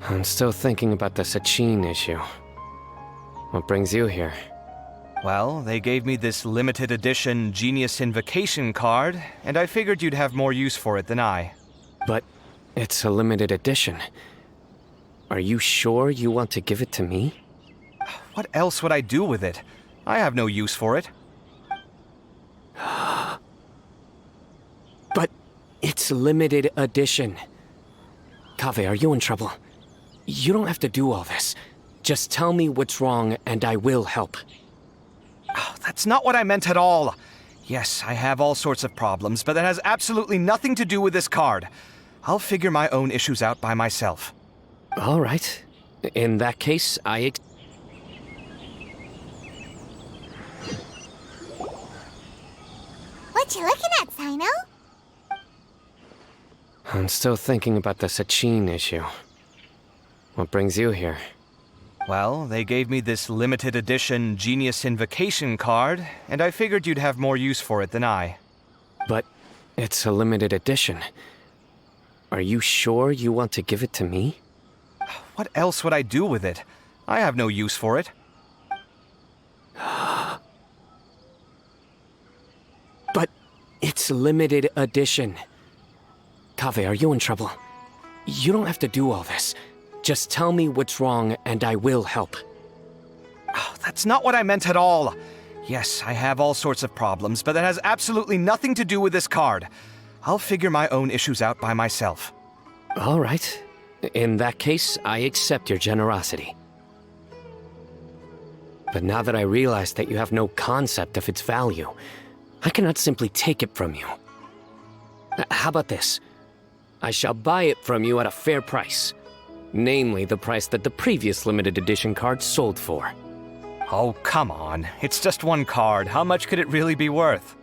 I'm still thinking about the Sachin issue. What brings you here? Well, they gave me this limited edition Genius Invocation card, and I figured you'd have more use for it than I. But it's a limited edition. Are you sure you want to give it to me? What else would I do with it? I have no use for it. But it's limited edition. Kave, are you in trouble? You don't have to do all this. Just tell me what's wrong and I will help. Oh, that's not what I meant at all. Yes, I have all sorts of problems, but that has absolutely nothing to do with this card. I'll figure my own issues out by myself. All right. In that case, What you looking at, Sino? I'm still thinking about the Sachin issue. What brings you here? Well, they gave me this limited edition Genius Invocation card, and I figured you'd have more use for it than I. But it's a limited edition. Are you sure you want to give it to me? What else would I do with it? I have no use for it. But it's limited edition. Kave, are you in trouble? You don't have to do all this. Just tell me what's wrong and I will help. Oh, that's not what I meant at all. Yes, I have all sorts of problems, but that has absolutely nothing to do with this card. I'll figure my own issues out by myself. All right. In that case, I accept your generosity. But now that I realize that you have no concept of its value, I cannot simply take it from you. How about this? I shall buy it from you at a fair price. Namely, the price that the previous limited edition card sold for. Oh, come on. It's just one card. How much could it really be worth?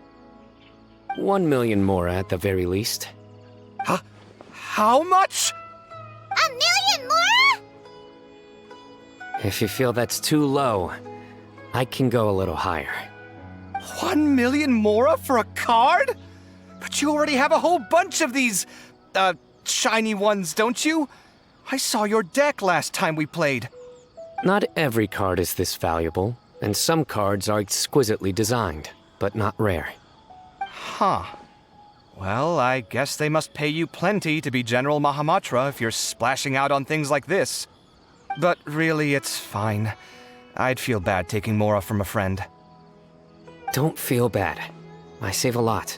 1 million more at the very least. Huh? How much? 1 million more? If you feel that's too low, I can go a little higher. 1 million mora for a card? But you already have a whole bunch of these, shiny ones, don't you? I saw your deck last time we played. Not every card is this valuable, and some cards are exquisitely designed, but not rare. Huh. Well, I guess they must pay you plenty to be General Mahamatra if you're splashing out on things like this. But really, it's fine. I'd feel bad taking mora from a friend. Don't feel bad. I save a lot.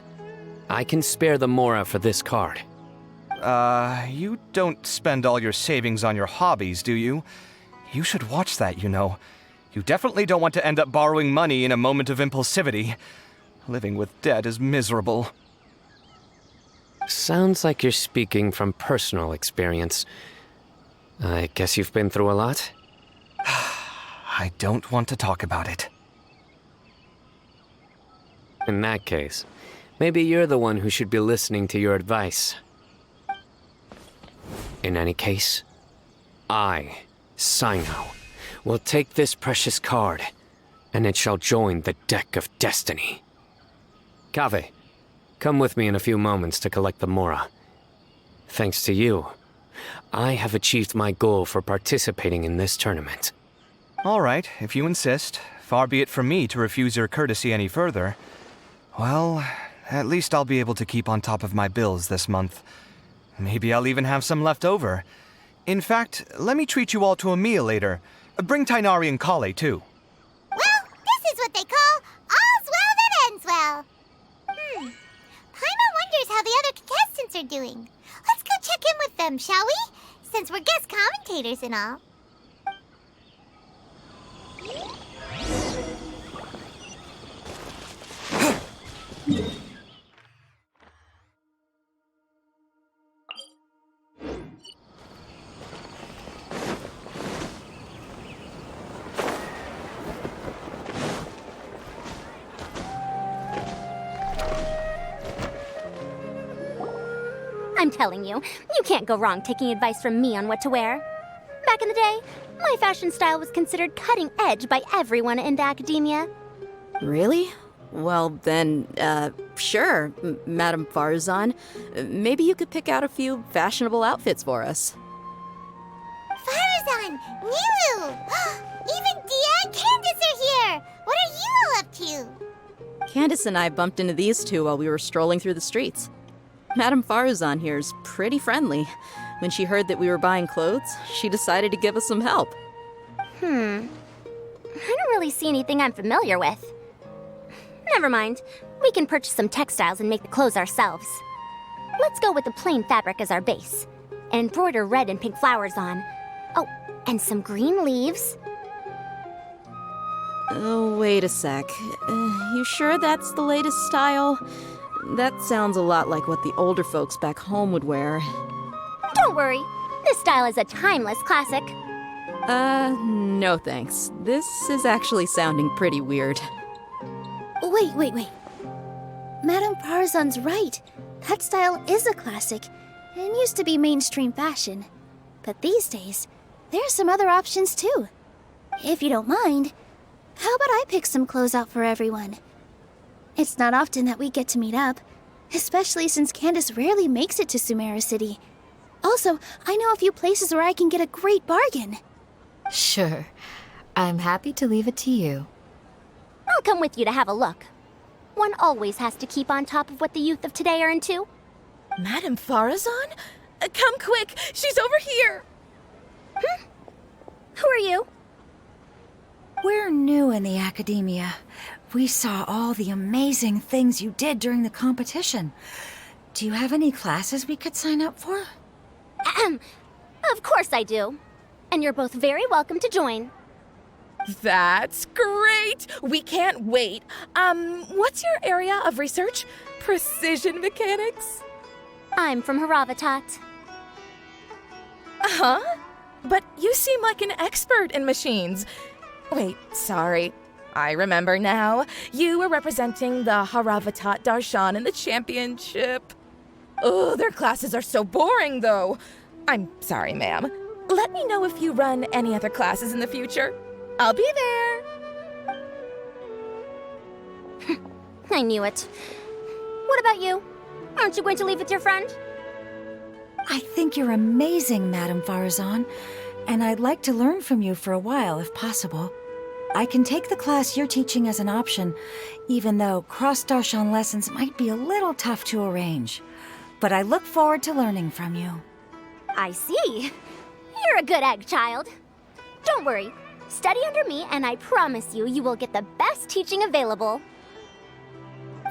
I can spare the mora for this card. You don't spend all your savings on your hobbies, do you? You should watch that, you know. You definitely don't want to end up borrowing money in a moment of impulsivity. Living with debt is miserable. Sounds like you're speaking from personal experience. I guess you've been through a lot? I don't want to talk about it. In that case, maybe you're the one who should be listening to your advice. In any case, I, Sino, will take this precious card, and it shall join the deck of destiny. Kaveh, come with me in a few moments to collect the mora. Thanks to you, I have achieved my goal for participating in this tournament. All right, if you insist. Far be it from me to refuse your courtesy any further. Well, at least I'll be able to keep on top of my bills this month. Maybe I'll even have some left over. In fact, let me treat you all to a meal later. Bring Tainari and Kale, too. Well, this is what they call all's well that ends well. Paimon wonders how the other contestants are doing. Let's go check in with them, shall we? Since we're guest commentators and all. I'm telling you, you can't go wrong taking advice from me on what to wear. Back in the day, my fashion style was considered cutting edge by everyone in the academia. Really? Well, then, sure, Madame Farazan. Maybe you could pick out a few fashionable outfits for us. Farazan! Nilu! Even Dia and Candace are here! What are you all up to? Candace and I bumped into these two while we were strolling through the streets. Madame Farazan here's pretty friendly. When she heard that we were buying clothes, she decided to give us some help. I don't really see anything I'm familiar with. Never mind. We can purchase some textiles and make the clothes ourselves. Let's go with the plain fabric as our base, and embroider red and pink flowers on. Oh, and some green leaves. Oh, wait a sec. You sure that's the latest style? That sounds a lot like what the older folks back home would wear. Don't worry. This style is a timeless classic. No thanks. This is actually sounding pretty weird. Wait. Madame Farazan's right. That style is a classic, and used to be mainstream fashion. But these days, there are some other options too. If you don't mind, how about I pick some clothes out for everyone? It's not often that we get to meet up, especially since Candace rarely makes it to Sumeru City. Also, I know a few places where I can get a great bargain. Sure. I'm happy to leave it to you. I'll come with you to have a look. One always has to keep on top of what the youth of today are into. Madame Farazan? Come quick! She's over here! Who are you? We're new in the academia. We saw all the amazing things you did during the competition. Do you have any classes we could sign up for? Of course I do. And you're both very welcome to join. That's great! We can't wait. What's your area of research? Precision mechanics? I'm from Haravatat. Huh? But you seem like an expert in machines. Wait, sorry. I remember now. You were representing the Haravatat Darshan in the championship. Oh, their classes are so boring, though. I'm sorry, ma'am. Let me know if you run any other classes in the future. I'll be there. I knew it. What about you? Aren't you going to leave with your friend? I think you're amazing, Madame Farazan, and I'd like to learn from you for a while, if possible. I can take the class you're teaching as an option, even though cross-Darshan lessons might be a little tough to arrange. But I look forward to learning from you. I see. You're a good egg, child. Don't worry. Study under me, and I promise you, you will get the best teaching available.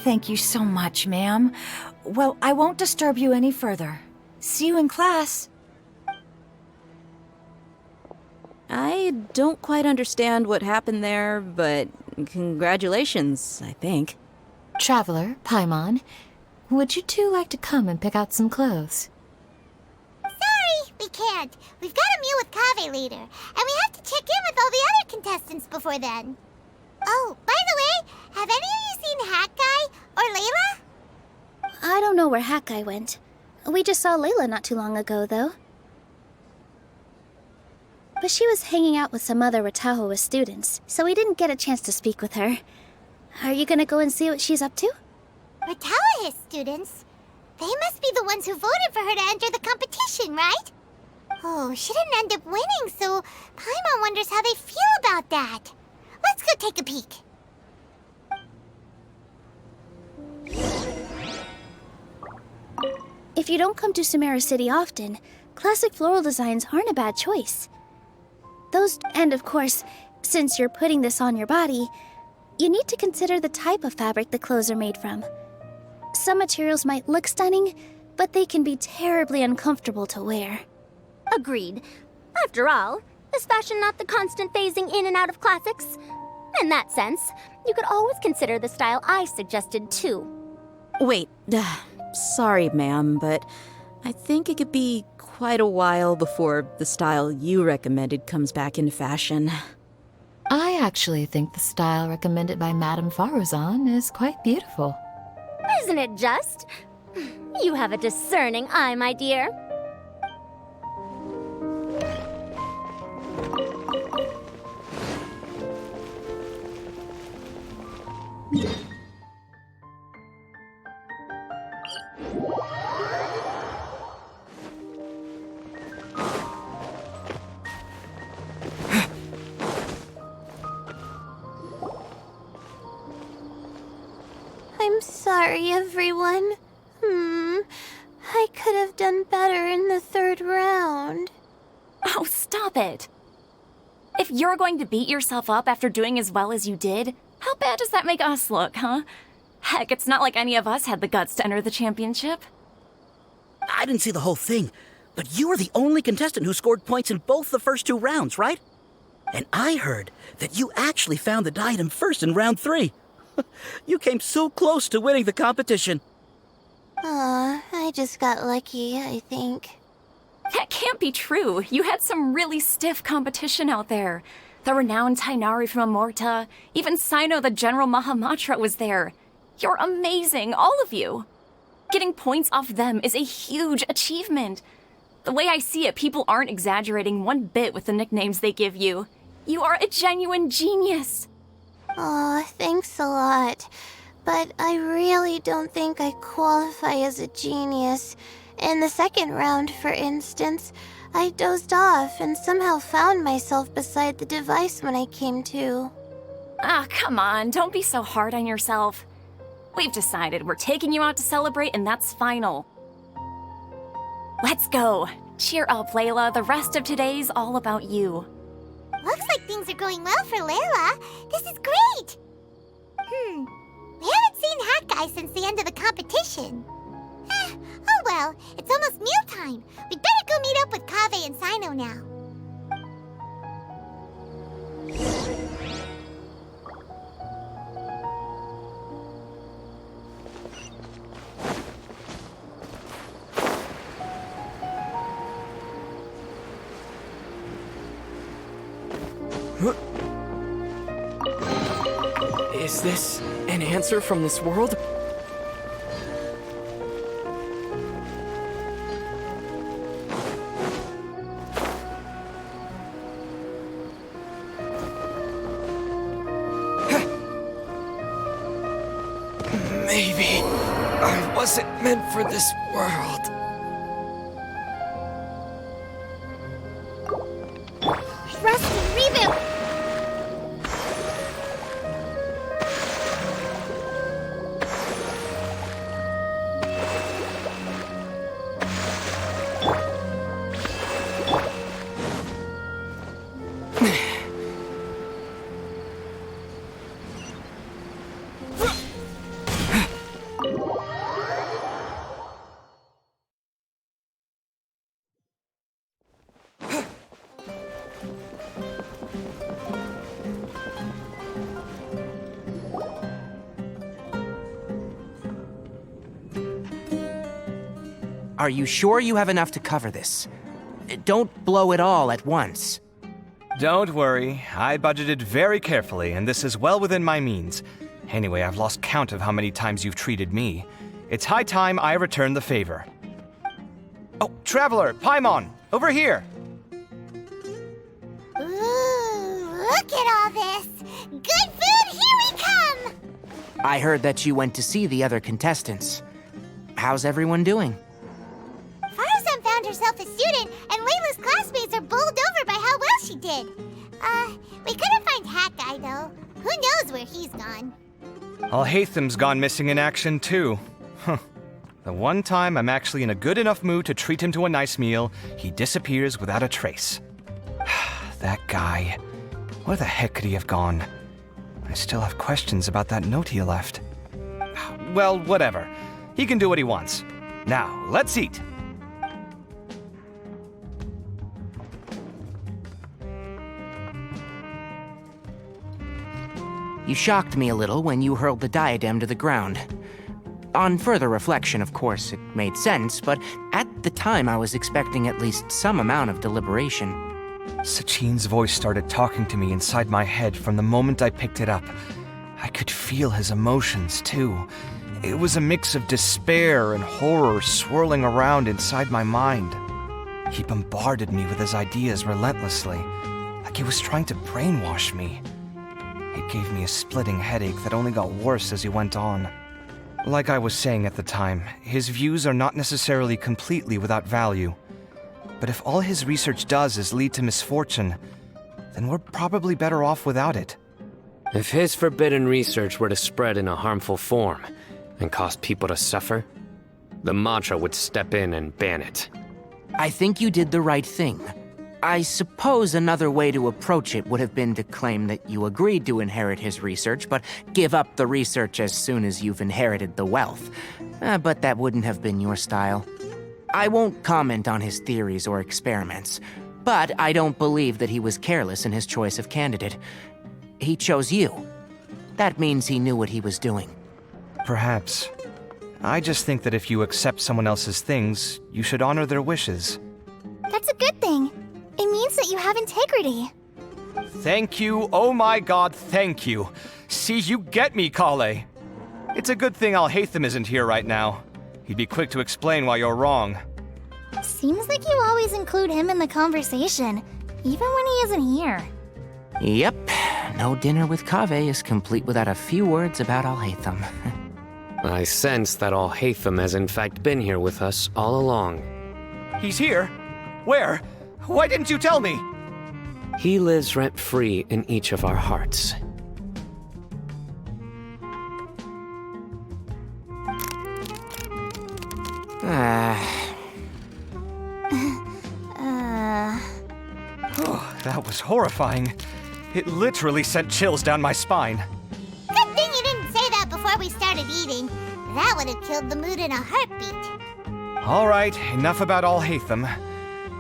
Thank you so much, ma'am. Well, I won't disturb you any further. See you in class. I don't quite understand what happened there, but congratulations, I think. Traveler, Paimon, would you two like to come and pick out some clothes? Sorry, we can't. We've got a meal with Kaveh later, and we have to check in with all the other contestants before then. Oh, by the way, have any of you seen Hat Guy or Layla? I don't know where Hat Guy went. We just saw Layla not too long ago, though. But she was hanging out with some other Ratahoa students, so we didn't get a chance to speak with her. Are you gonna go and see what she's up to? Ratahoa students? They must be the ones who voted for her to enter the competition, right? Oh, she didn't end up winning, so Paimon wonders how they feel about that. Let's go take a peek. If you don't come to Sumeru City often, classic floral designs aren't a bad choice. And of course, since you're putting this on your body, you need to consider the type of fabric the clothes are made from. Some materials might look stunning, but they can be terribly uncomfortable to wear. Agreed. After all, is fashion not the constant phasing in and out of classics? In that sense, you could always consider the style I suggested too. Wait, sorry, ma'am, but I think it could be quite a while before the style you recommended comes back into fashion. I actually think the style recommended by Madame Farazan is quite beautiful. Isn't it just? You have a discerning eye, my dear. I'm sorry, everyone. I could have done better in the third round. Oh, stop it. If you're going to beat yourself up after doing as well as you did, how bad does that make us look, huh? Heck, it's not like any of us had the guts to enter the championship. I didn't see the whole thing, but you were the only contestant who scored points in both the first 2 rounds, right? And I heard that you actually found the diadem first in round 3. You came so close to winning the competition. Aw, I just got lucky, I think. That can't be true. You had some really stiff competition out there. The renowned Tainari from Amorta, even Sino the General Mahamatra was there. You're amazing, all of you. Getting points off them is a huge achievement. The way I see it, people aren't exaggerating one bit with the nicknames they give you. You are a genuine genius. Aw, thanks a lot. But I really don't think I qualify as a genius. In the second round, for instance, I dozed off and somehow found myself beside the device when I came to. Ah, come on, don't be so hard on yourself. We've decided we're taking you out to celebrate, and that's final. Let's go. Cheer up, Layla. The rest of today's all about you. Looks like things are going well for Layla. This is great! We haven't seen Hat Guy since the end of the competition. Oh well, it's almost mealtime. We'd better go go meet up with Kaveh and Sino now. Is this an answer from this world? Maybe I wasn't meant for this world. Rusty, reboot! Are you sure you have enough to cover this? Don't blow it all at once. Don't worry, I budgeted very carefully, and this is well within my means. Anyway, I've lost count of how many times you've treated me. It's high time I return the favor. Oh, Traveler, Paimon, over here! Ooh, look at all this! Good food, here we come! I heard that you went to see the other contestants. How's everyone doing? Farazan found herself a student, and Layla's classmates are bowled over by how well she did. We couldn't find Hat Guy, though. Who knows where he's gone? Al-Haytham's gone missing in action, too. Huh. The one time I'm actually in a good enough mood to treat him to a nice meal, he disappears without a trace. That guy. Where the heck could he have gone? I still have questions about that note he left. Well, whatever. He can do what he wants. Now, let's eat. You shocked me a little when you hurled the diadem to the ground. On further reflection, of course, it made sense, but at the time I was expecting at least some amount of deliberation. Sachin's voice started talking to me inside my head from the moment I picked it up. I could feel his emotions, too. It was a mix of despair and horror swirling around inside my mind. He bombarded me with his ideas relentlessly, like he was trying to brainwash me. It gave me a splitting headache that only got worse as he went on. Like I was saying at the time, his views are not necessarily completely without value. But if all his research does is lead to misfortune, then we're probably better off without it. If his forbidden research were to spread in a harmful form and cause people to suffer, the Matra would step in and ban it. I think you did the right thing. I suppose another way to approach it would have been to claim that you agreed to inherit his research, but give up the research as soon as you've inherited the wealth. But that wouldn't have been your style. I won't comment on his theories or experiments, but I don't believe that he was careless in his choice of candidate. He chose you. That means he knew what he was doing. Perhaps. I just think that if you accept someone else's things, you should honor their wishes. That's a good thing. It means that you have integrity. Thank you, oh my god, thank you. See, you get me, Kale. It's a good thing Al-Haytham isn't here right now. He'd be quick to explain why you're wrong. Seems like you always include him in the conversation, even when he isn't here. Yep, no dinner with Kaveh is complete without a few words about Al-Haytham. I sense that Al-Haytham has in fact been here with us all along. He's here? Where? Why didn't you tell me? He lives rent-free in each of our hearts. Oh, that was horrifying. It literally sent chills down my spine. Good thing you didn't say that before we started eating. That would have killed the mood in a heartbeat. All right, enough about Al-Haytham.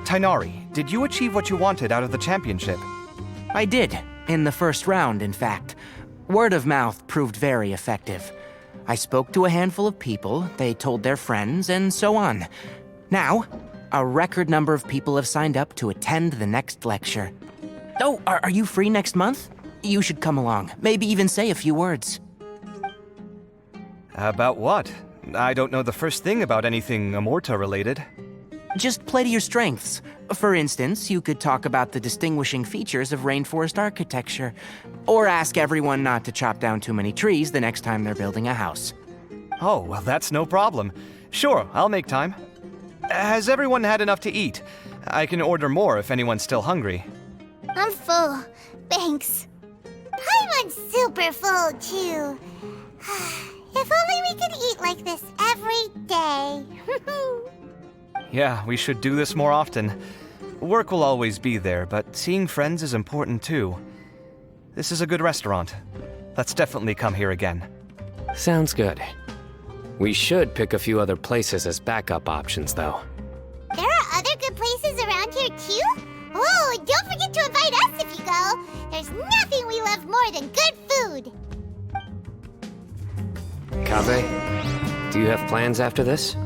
Tainari, did you achieve what you wanted out of the championship? I did, in the first round, in fact. Word of mouth proved very effective. I spoke to a handful of people, they told their friends, and so on. Now, a record number of people have signed up to attend the next lecture. Oh, are you free next month? You should come along, maybe even say a few words. About what? I don't know the first thing about anything Amorta related. Just play to your strengths. For instance, you could talk about the distinguishing features of rainforest architecture, or ask everyone not to chop down too many trees the next time they're building a house. Oh, well, that's no problem. Sure, I'll make time. Has everyone had enough to eat? I can order more if anyone's still hungry. I'm full. Thanks. I'm super full, too. If only we could eat like this every day. Yeah, we should do this more often. Work will always be there, but seeing friends is important too. This is a good restaurant. Let's definitely come here again. Sounds good. We should pick a few other places as backup options, though. There are other good places around here, too? Oh, don't forget to invite us if you go. There's nothing we love more than good food. Kaveh, do you have plans after this?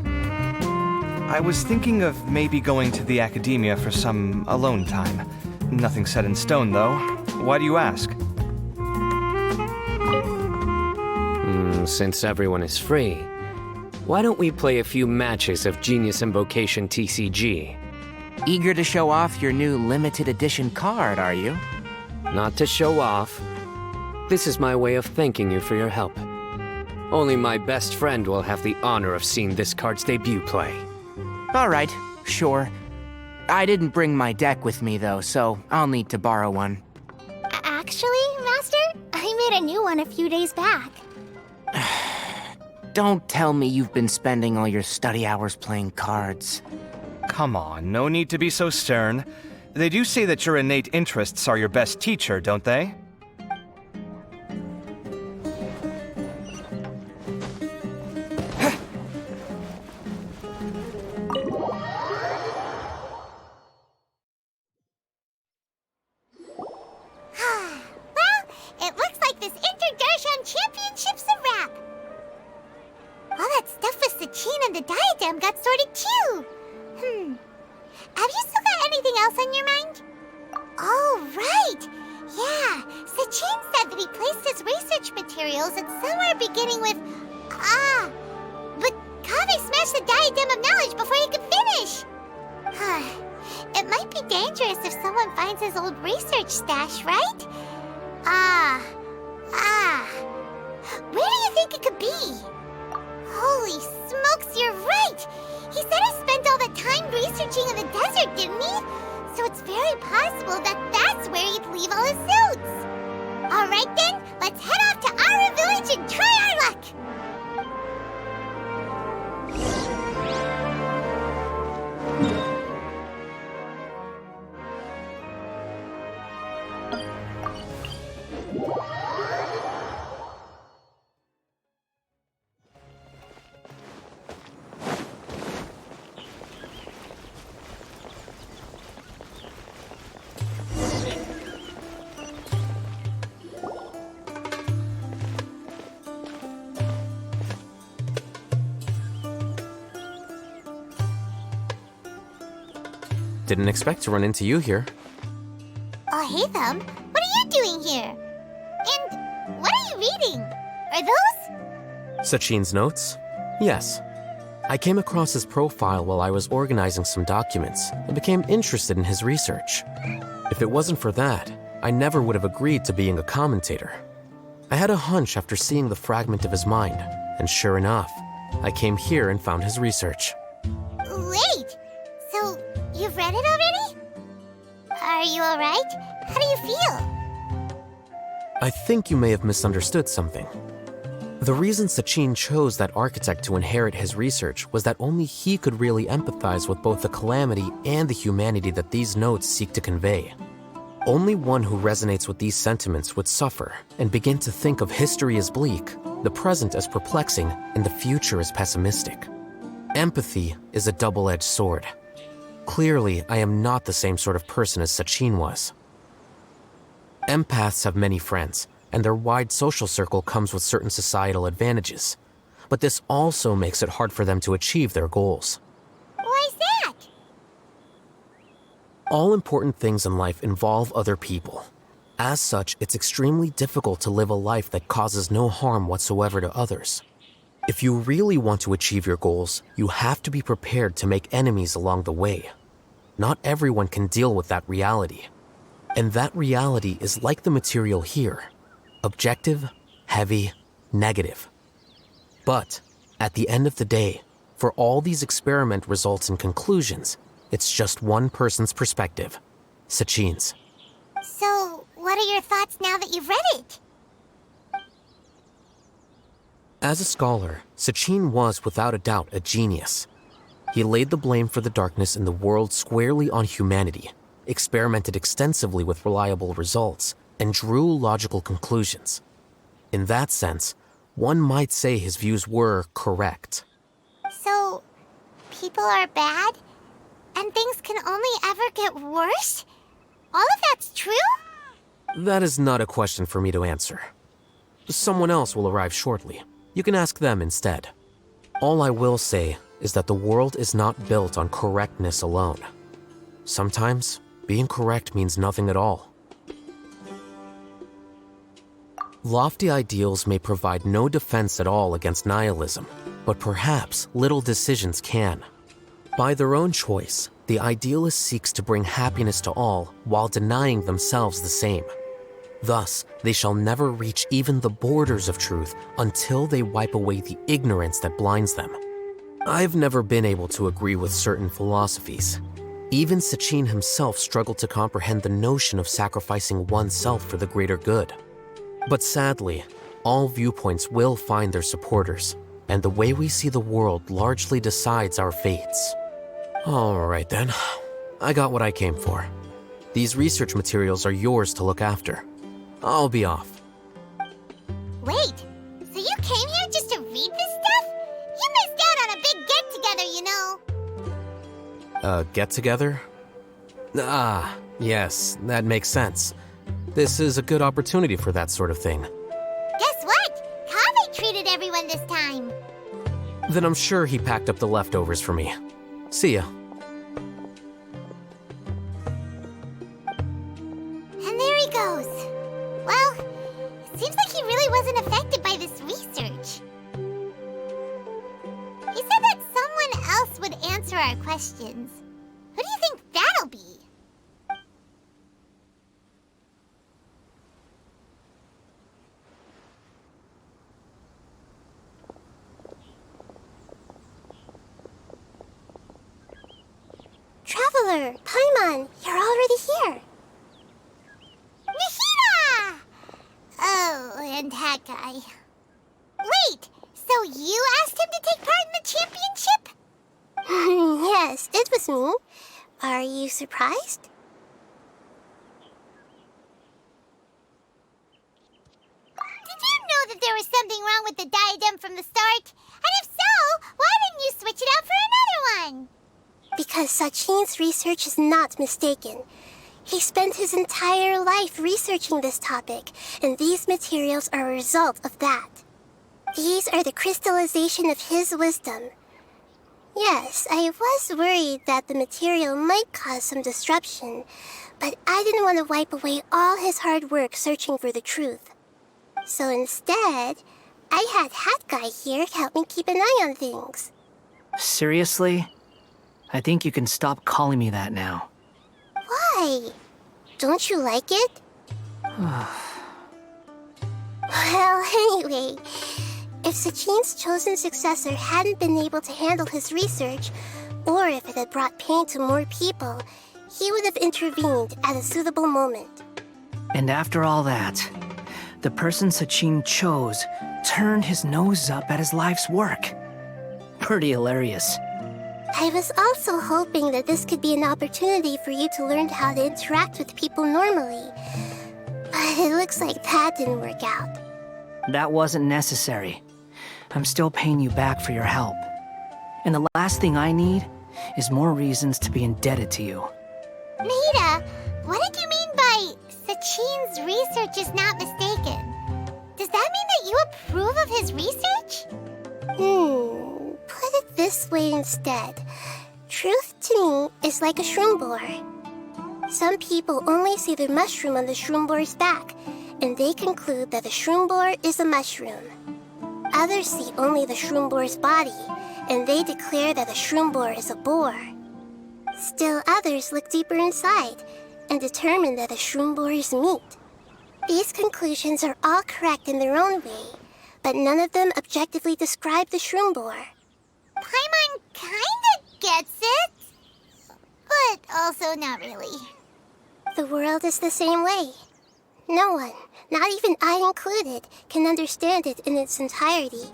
I was thinking of maybe going to the academia for some alone time. Nothing set in stone, though. Why do you ask? Since everyone is free, why don't we play a few matches of Genius Invocation TCG? Eager to show off your new limited edition card, are you? Not to show off. This is my way of thanking you for your help. Only my best friend will have the honor of seeing this card's debut play. All right, sure. I didn't bring my deck with me, though, so I'll need to borrow one. Actually, Master, I made a new one a few days back. Don't tell me you've been spending all your study hours playing cards. Come on, no need to be so stern. They do say that your innate interests are your best teacher, don't they? It looks like this Inter-Darshan Championship's a wrap. All that stuff with Sachin and the diadem got sorted too. Have you still got anything else on your mind? Oh, right. Yeah, Sachin said that he placed his research materials at somewhere beginning with but Kaveh smashed the diadem of knowledge before he could finish. It might be dangerous if someone finds his old research stash, right? Where do you think it could be? Holy smokes, you're right! He said he spent all that time researching in the desert, didn't he? So it's very possible that that's where he'd leave all his suits. Alright then, let's head off to Aru Village and try our luck! Didn't expect to run into you here. Oh, hey, Thumb. What are you doing here? And what are you reading? Are those? Sachin's notes? Yes. I came across his profile while I was organizing some documents and became interested in his research. If it wasn't for that, I never would have agreed to being a commentator. I had a hunch after seeing the fragment of his mind, and sure enough, I came here and found his research. Wait! So, you've read it already? Are you alright? How do you feel? I think you may have misunderstood something. The reason Sachin chose that architect to inherit his research was that only he could really empathize with both the calamity and the humanity that these notes seek to convey. Only one who resonates with these sentiments would suffer and begin to think of history as bleak, the present as perplexing, and the future as pessimistic. Empathy is a double-edged sword. Clearly, I am not the same sort of person as Sachin was. Empaths have many friends, and their wide social circle comes with certain societal advantages. But this also makes it hard for them to achieve their goals. Why's that? All important things in life involve other people. As such, it's extremely difficult to live a life that causes no harm whatsoever to others. If you really want to achieve your goals, you have to be prepared to make enemies along the way. Not everyone can deal with that reality. And that reality is like the material here. Objective, heavy, negative. But, at the end of the day, for all these experiment results and conclusions, it's just one person's perspective. Sachin's. So, what are your thoughts now that you've read it? As a scholar, Sachin was without a doubt a genius. He laid the blame for the darkness in the world squarely on humanity, experimented extensively with reliable results, and drew logical conclusions. In that sense, one might say his views were correct. So, people are bad? And things can only ever get worse? All of that's true? That is not a question for me to answer. Someone else will arrive shortly. You can ask them instead. All I will say is that the world is not built on correctness alone. Sometimes, being correct means nothing at all. Lofty ideals may provide no defense at all against nihilism, but perhaps little decisions can. By their own choice, the idealist seeks to bring happiness to all while denying themselves the same. Thus, they shall never reach even the borders of truth until they wipe away the ignorance that blinds them. I've never been able to agree with certain philosophies. Even Sachin himself struggled to comprehend the notion of sacrificing oneself for the greater good. But sadly, all viewpoints will find their supporters, and the way we see the world largely decides our fates. All right then, I got what I came for. These research materials are yours to look after. I'll be off. Wait, so you came here just to read this stuff? You missed out on a big get-together, you know. Get-together? Ah, yes, that makes sense. This is a good opportunity for that sort of thing. Guess what? Kaveh treated everyone this time. Then I'm sure he packed up the leftovers for me. See ya. And there he goes. Well, it seems like he really wasn't affected by this research. He said that someone else would answer our questions. Who do you think that'll be? Traveler, Paimon, you're already here. Nahida! Oh, and that guy. Wait, so you asked him to take part in the championship? Yes, it was me. Are you surprised? Did you know that there was something wrong with the diadem from the start? And if so, why didn't you switch it out for another one? Because Sachin's research is not mistaken. He spent his entire life researching this topic, and these materials are a result of that. These are the crystallization of his wisdom. Yes, I was worried that the material might cause some disruption, but I didn't want to wipe away all his hard work searching for the truth. So instead, I had Hat Guy here help me keep an eye on things. Seriously? I think you can stop calling me that now. Why? Don't you like it? Well, anyway, if Sachin's chosen successor hadn't been able to handle his research, or if it had brought pain to more people, he would have intervened at a suitable moment. And after all that, the person Sachin chose turned his nose up at his life's work. Pretty hilarious. I was also hoping that this could be an opportunity for you to learn how to interact with people normally. But it looks like that didn't work out. That wasn't necessary. I'm still paying you back for your help. And the last thing I need is more reasons to be indebted to you. Nita, what did you mean by Sachin's research is not mistaken? Does that mean that you approve of his research? Put it this way instead. Truth to me is like a shroom borer. Some people only see the mushroom on the shroom borer's back, and they conclude that the shroom borer is a mushroom. Others see only the shroom borer's body, and they declare that the shroom borer is a boar. Still others look deeper inside and determine that the shroom borer is meat. These conclusions are all correct in their own way, but none of them objectively describe the shroom borer. Paimon kinda gets it, but also not really. The world is the same way. No one, not even I included, can understand it in its entirety.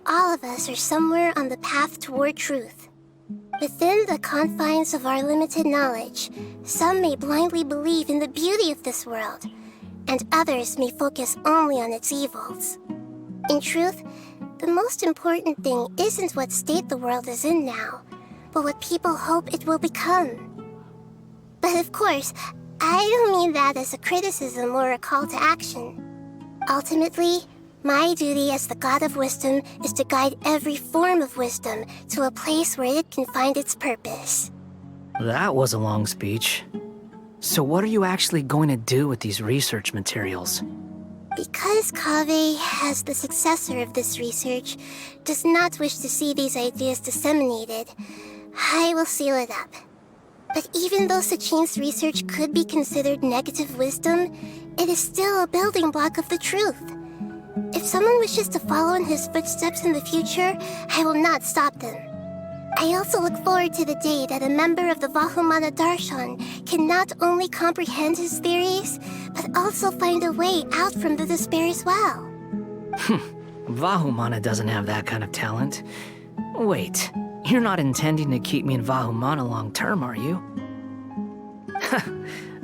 All of us are somewhere on the path toward truth. Within the confines of our limited knowledge, some may blindly believe in the beauty of this world, and others may focus only on its evils. In truth, the most important thing isn't what state the world is in now, but what people hope it will become. But of course, I don't mean that as a criticism or a call to action. Ultimately, my duty as the God of Wisdom is to guide every form of wisdom to a place where it can find its purpose. That was a long speech. So what are you actually going to do with these research materials? Because Kaveh, as the successor of this research, does not wish to see these ideas disseminated, I will seal it up. But even though Sachin's research could be considered negative wisdom, it is still a building block of the truth. If someone wishes to follow in his footsteps in the future, I will not stop them. I also look forward to the day that a member of the Vahumana Darshan can not only comprehend his theories, but also find a way out from the despair as well. Vahumana doesn't have that kind of talent. Wait, you're not intending to keep me in Vahumana long term, are you?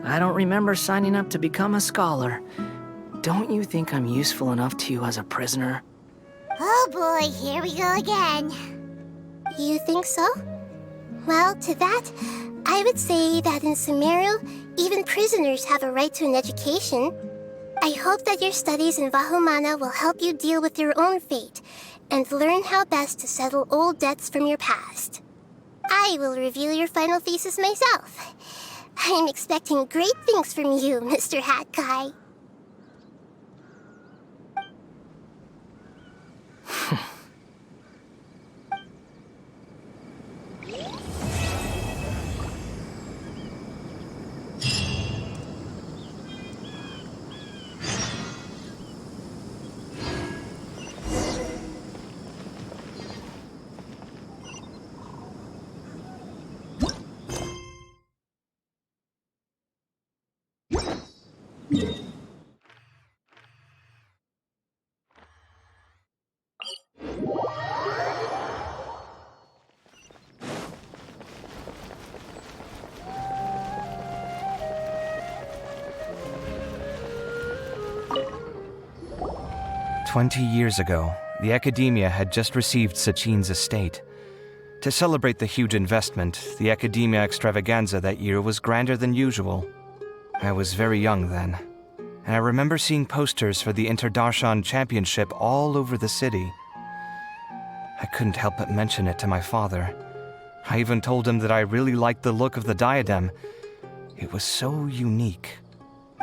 I don't remember signing up to become a scholar. Don't you think I'm useful enough to you as a prisoner? Oh boy, here we go again. You think so? Well, to that, I would say that in Sumeru, even prisoners have a right to an education. I hope that your studies in Vahumana will help you deal with your own fate and learn how best to settle old debts from your past. I will review your final thesis myself. I'm expecting great things from you, Mr. Hat Guy. 20 years ago, the Academia had just received Sachin's estate. To celebrate the huge investment, the Academia Extravaganza that year was grander than usual. I was very young then, and I remember seeing posters for the Inter-Darshan Championship all over the city. I couldn't help but mention it to my father. I even told him that I really liked the look of the diadem. It was so unique.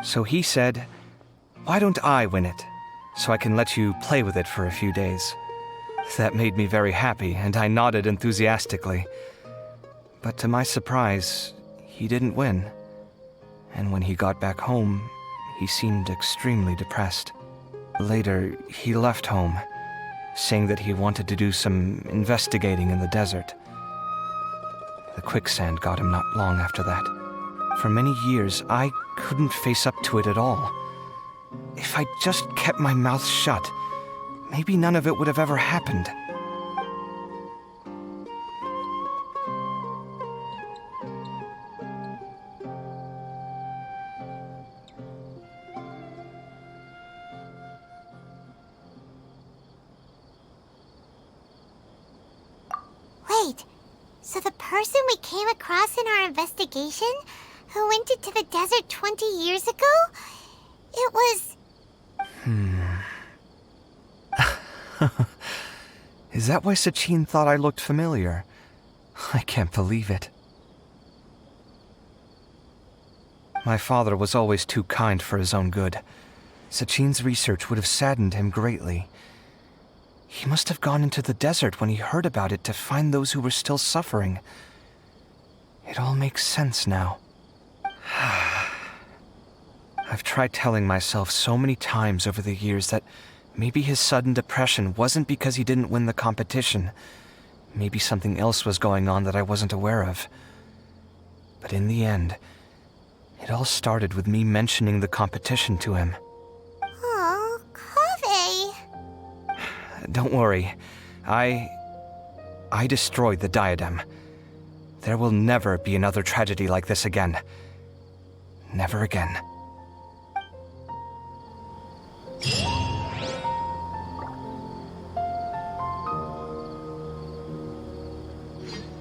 So he said, "Why don't I win it, so I can let you play with it for a few days?" That made me very happy, and I nodded enthusiastically. But to my surprise, he didn't win. And when he got back home, he seemed extremely depressed. Later, he left home, saying that he wanted to do some investigating in the desert. The quicksand got him not long after that. For many years, I couldn't face up to it at all. If I just kept my mouth shut, maybe none of it would have ever happened. Wait, So the person we came across in our investigation, who went into the desert 20 years ago, it was... Is that why Sachin thought I looked familiar? I can't believe it. My father was always too kind for his own good. Sachin's research would have saddened him greatly. He must have gone into the desert when he heard about it to find those who were still suffering. It all makes sense now. I've tried telling myself so many times over the years that maybe his sudden depression wasn't because he didn't win the competition. Maybe something else was going on that I wasn't aware of. But in the end, it all started with me mentioning the competition to him. Oh, Kaveh. Don't worry. I destroyed the diadem. There will never be another tragedy like this again. Never again.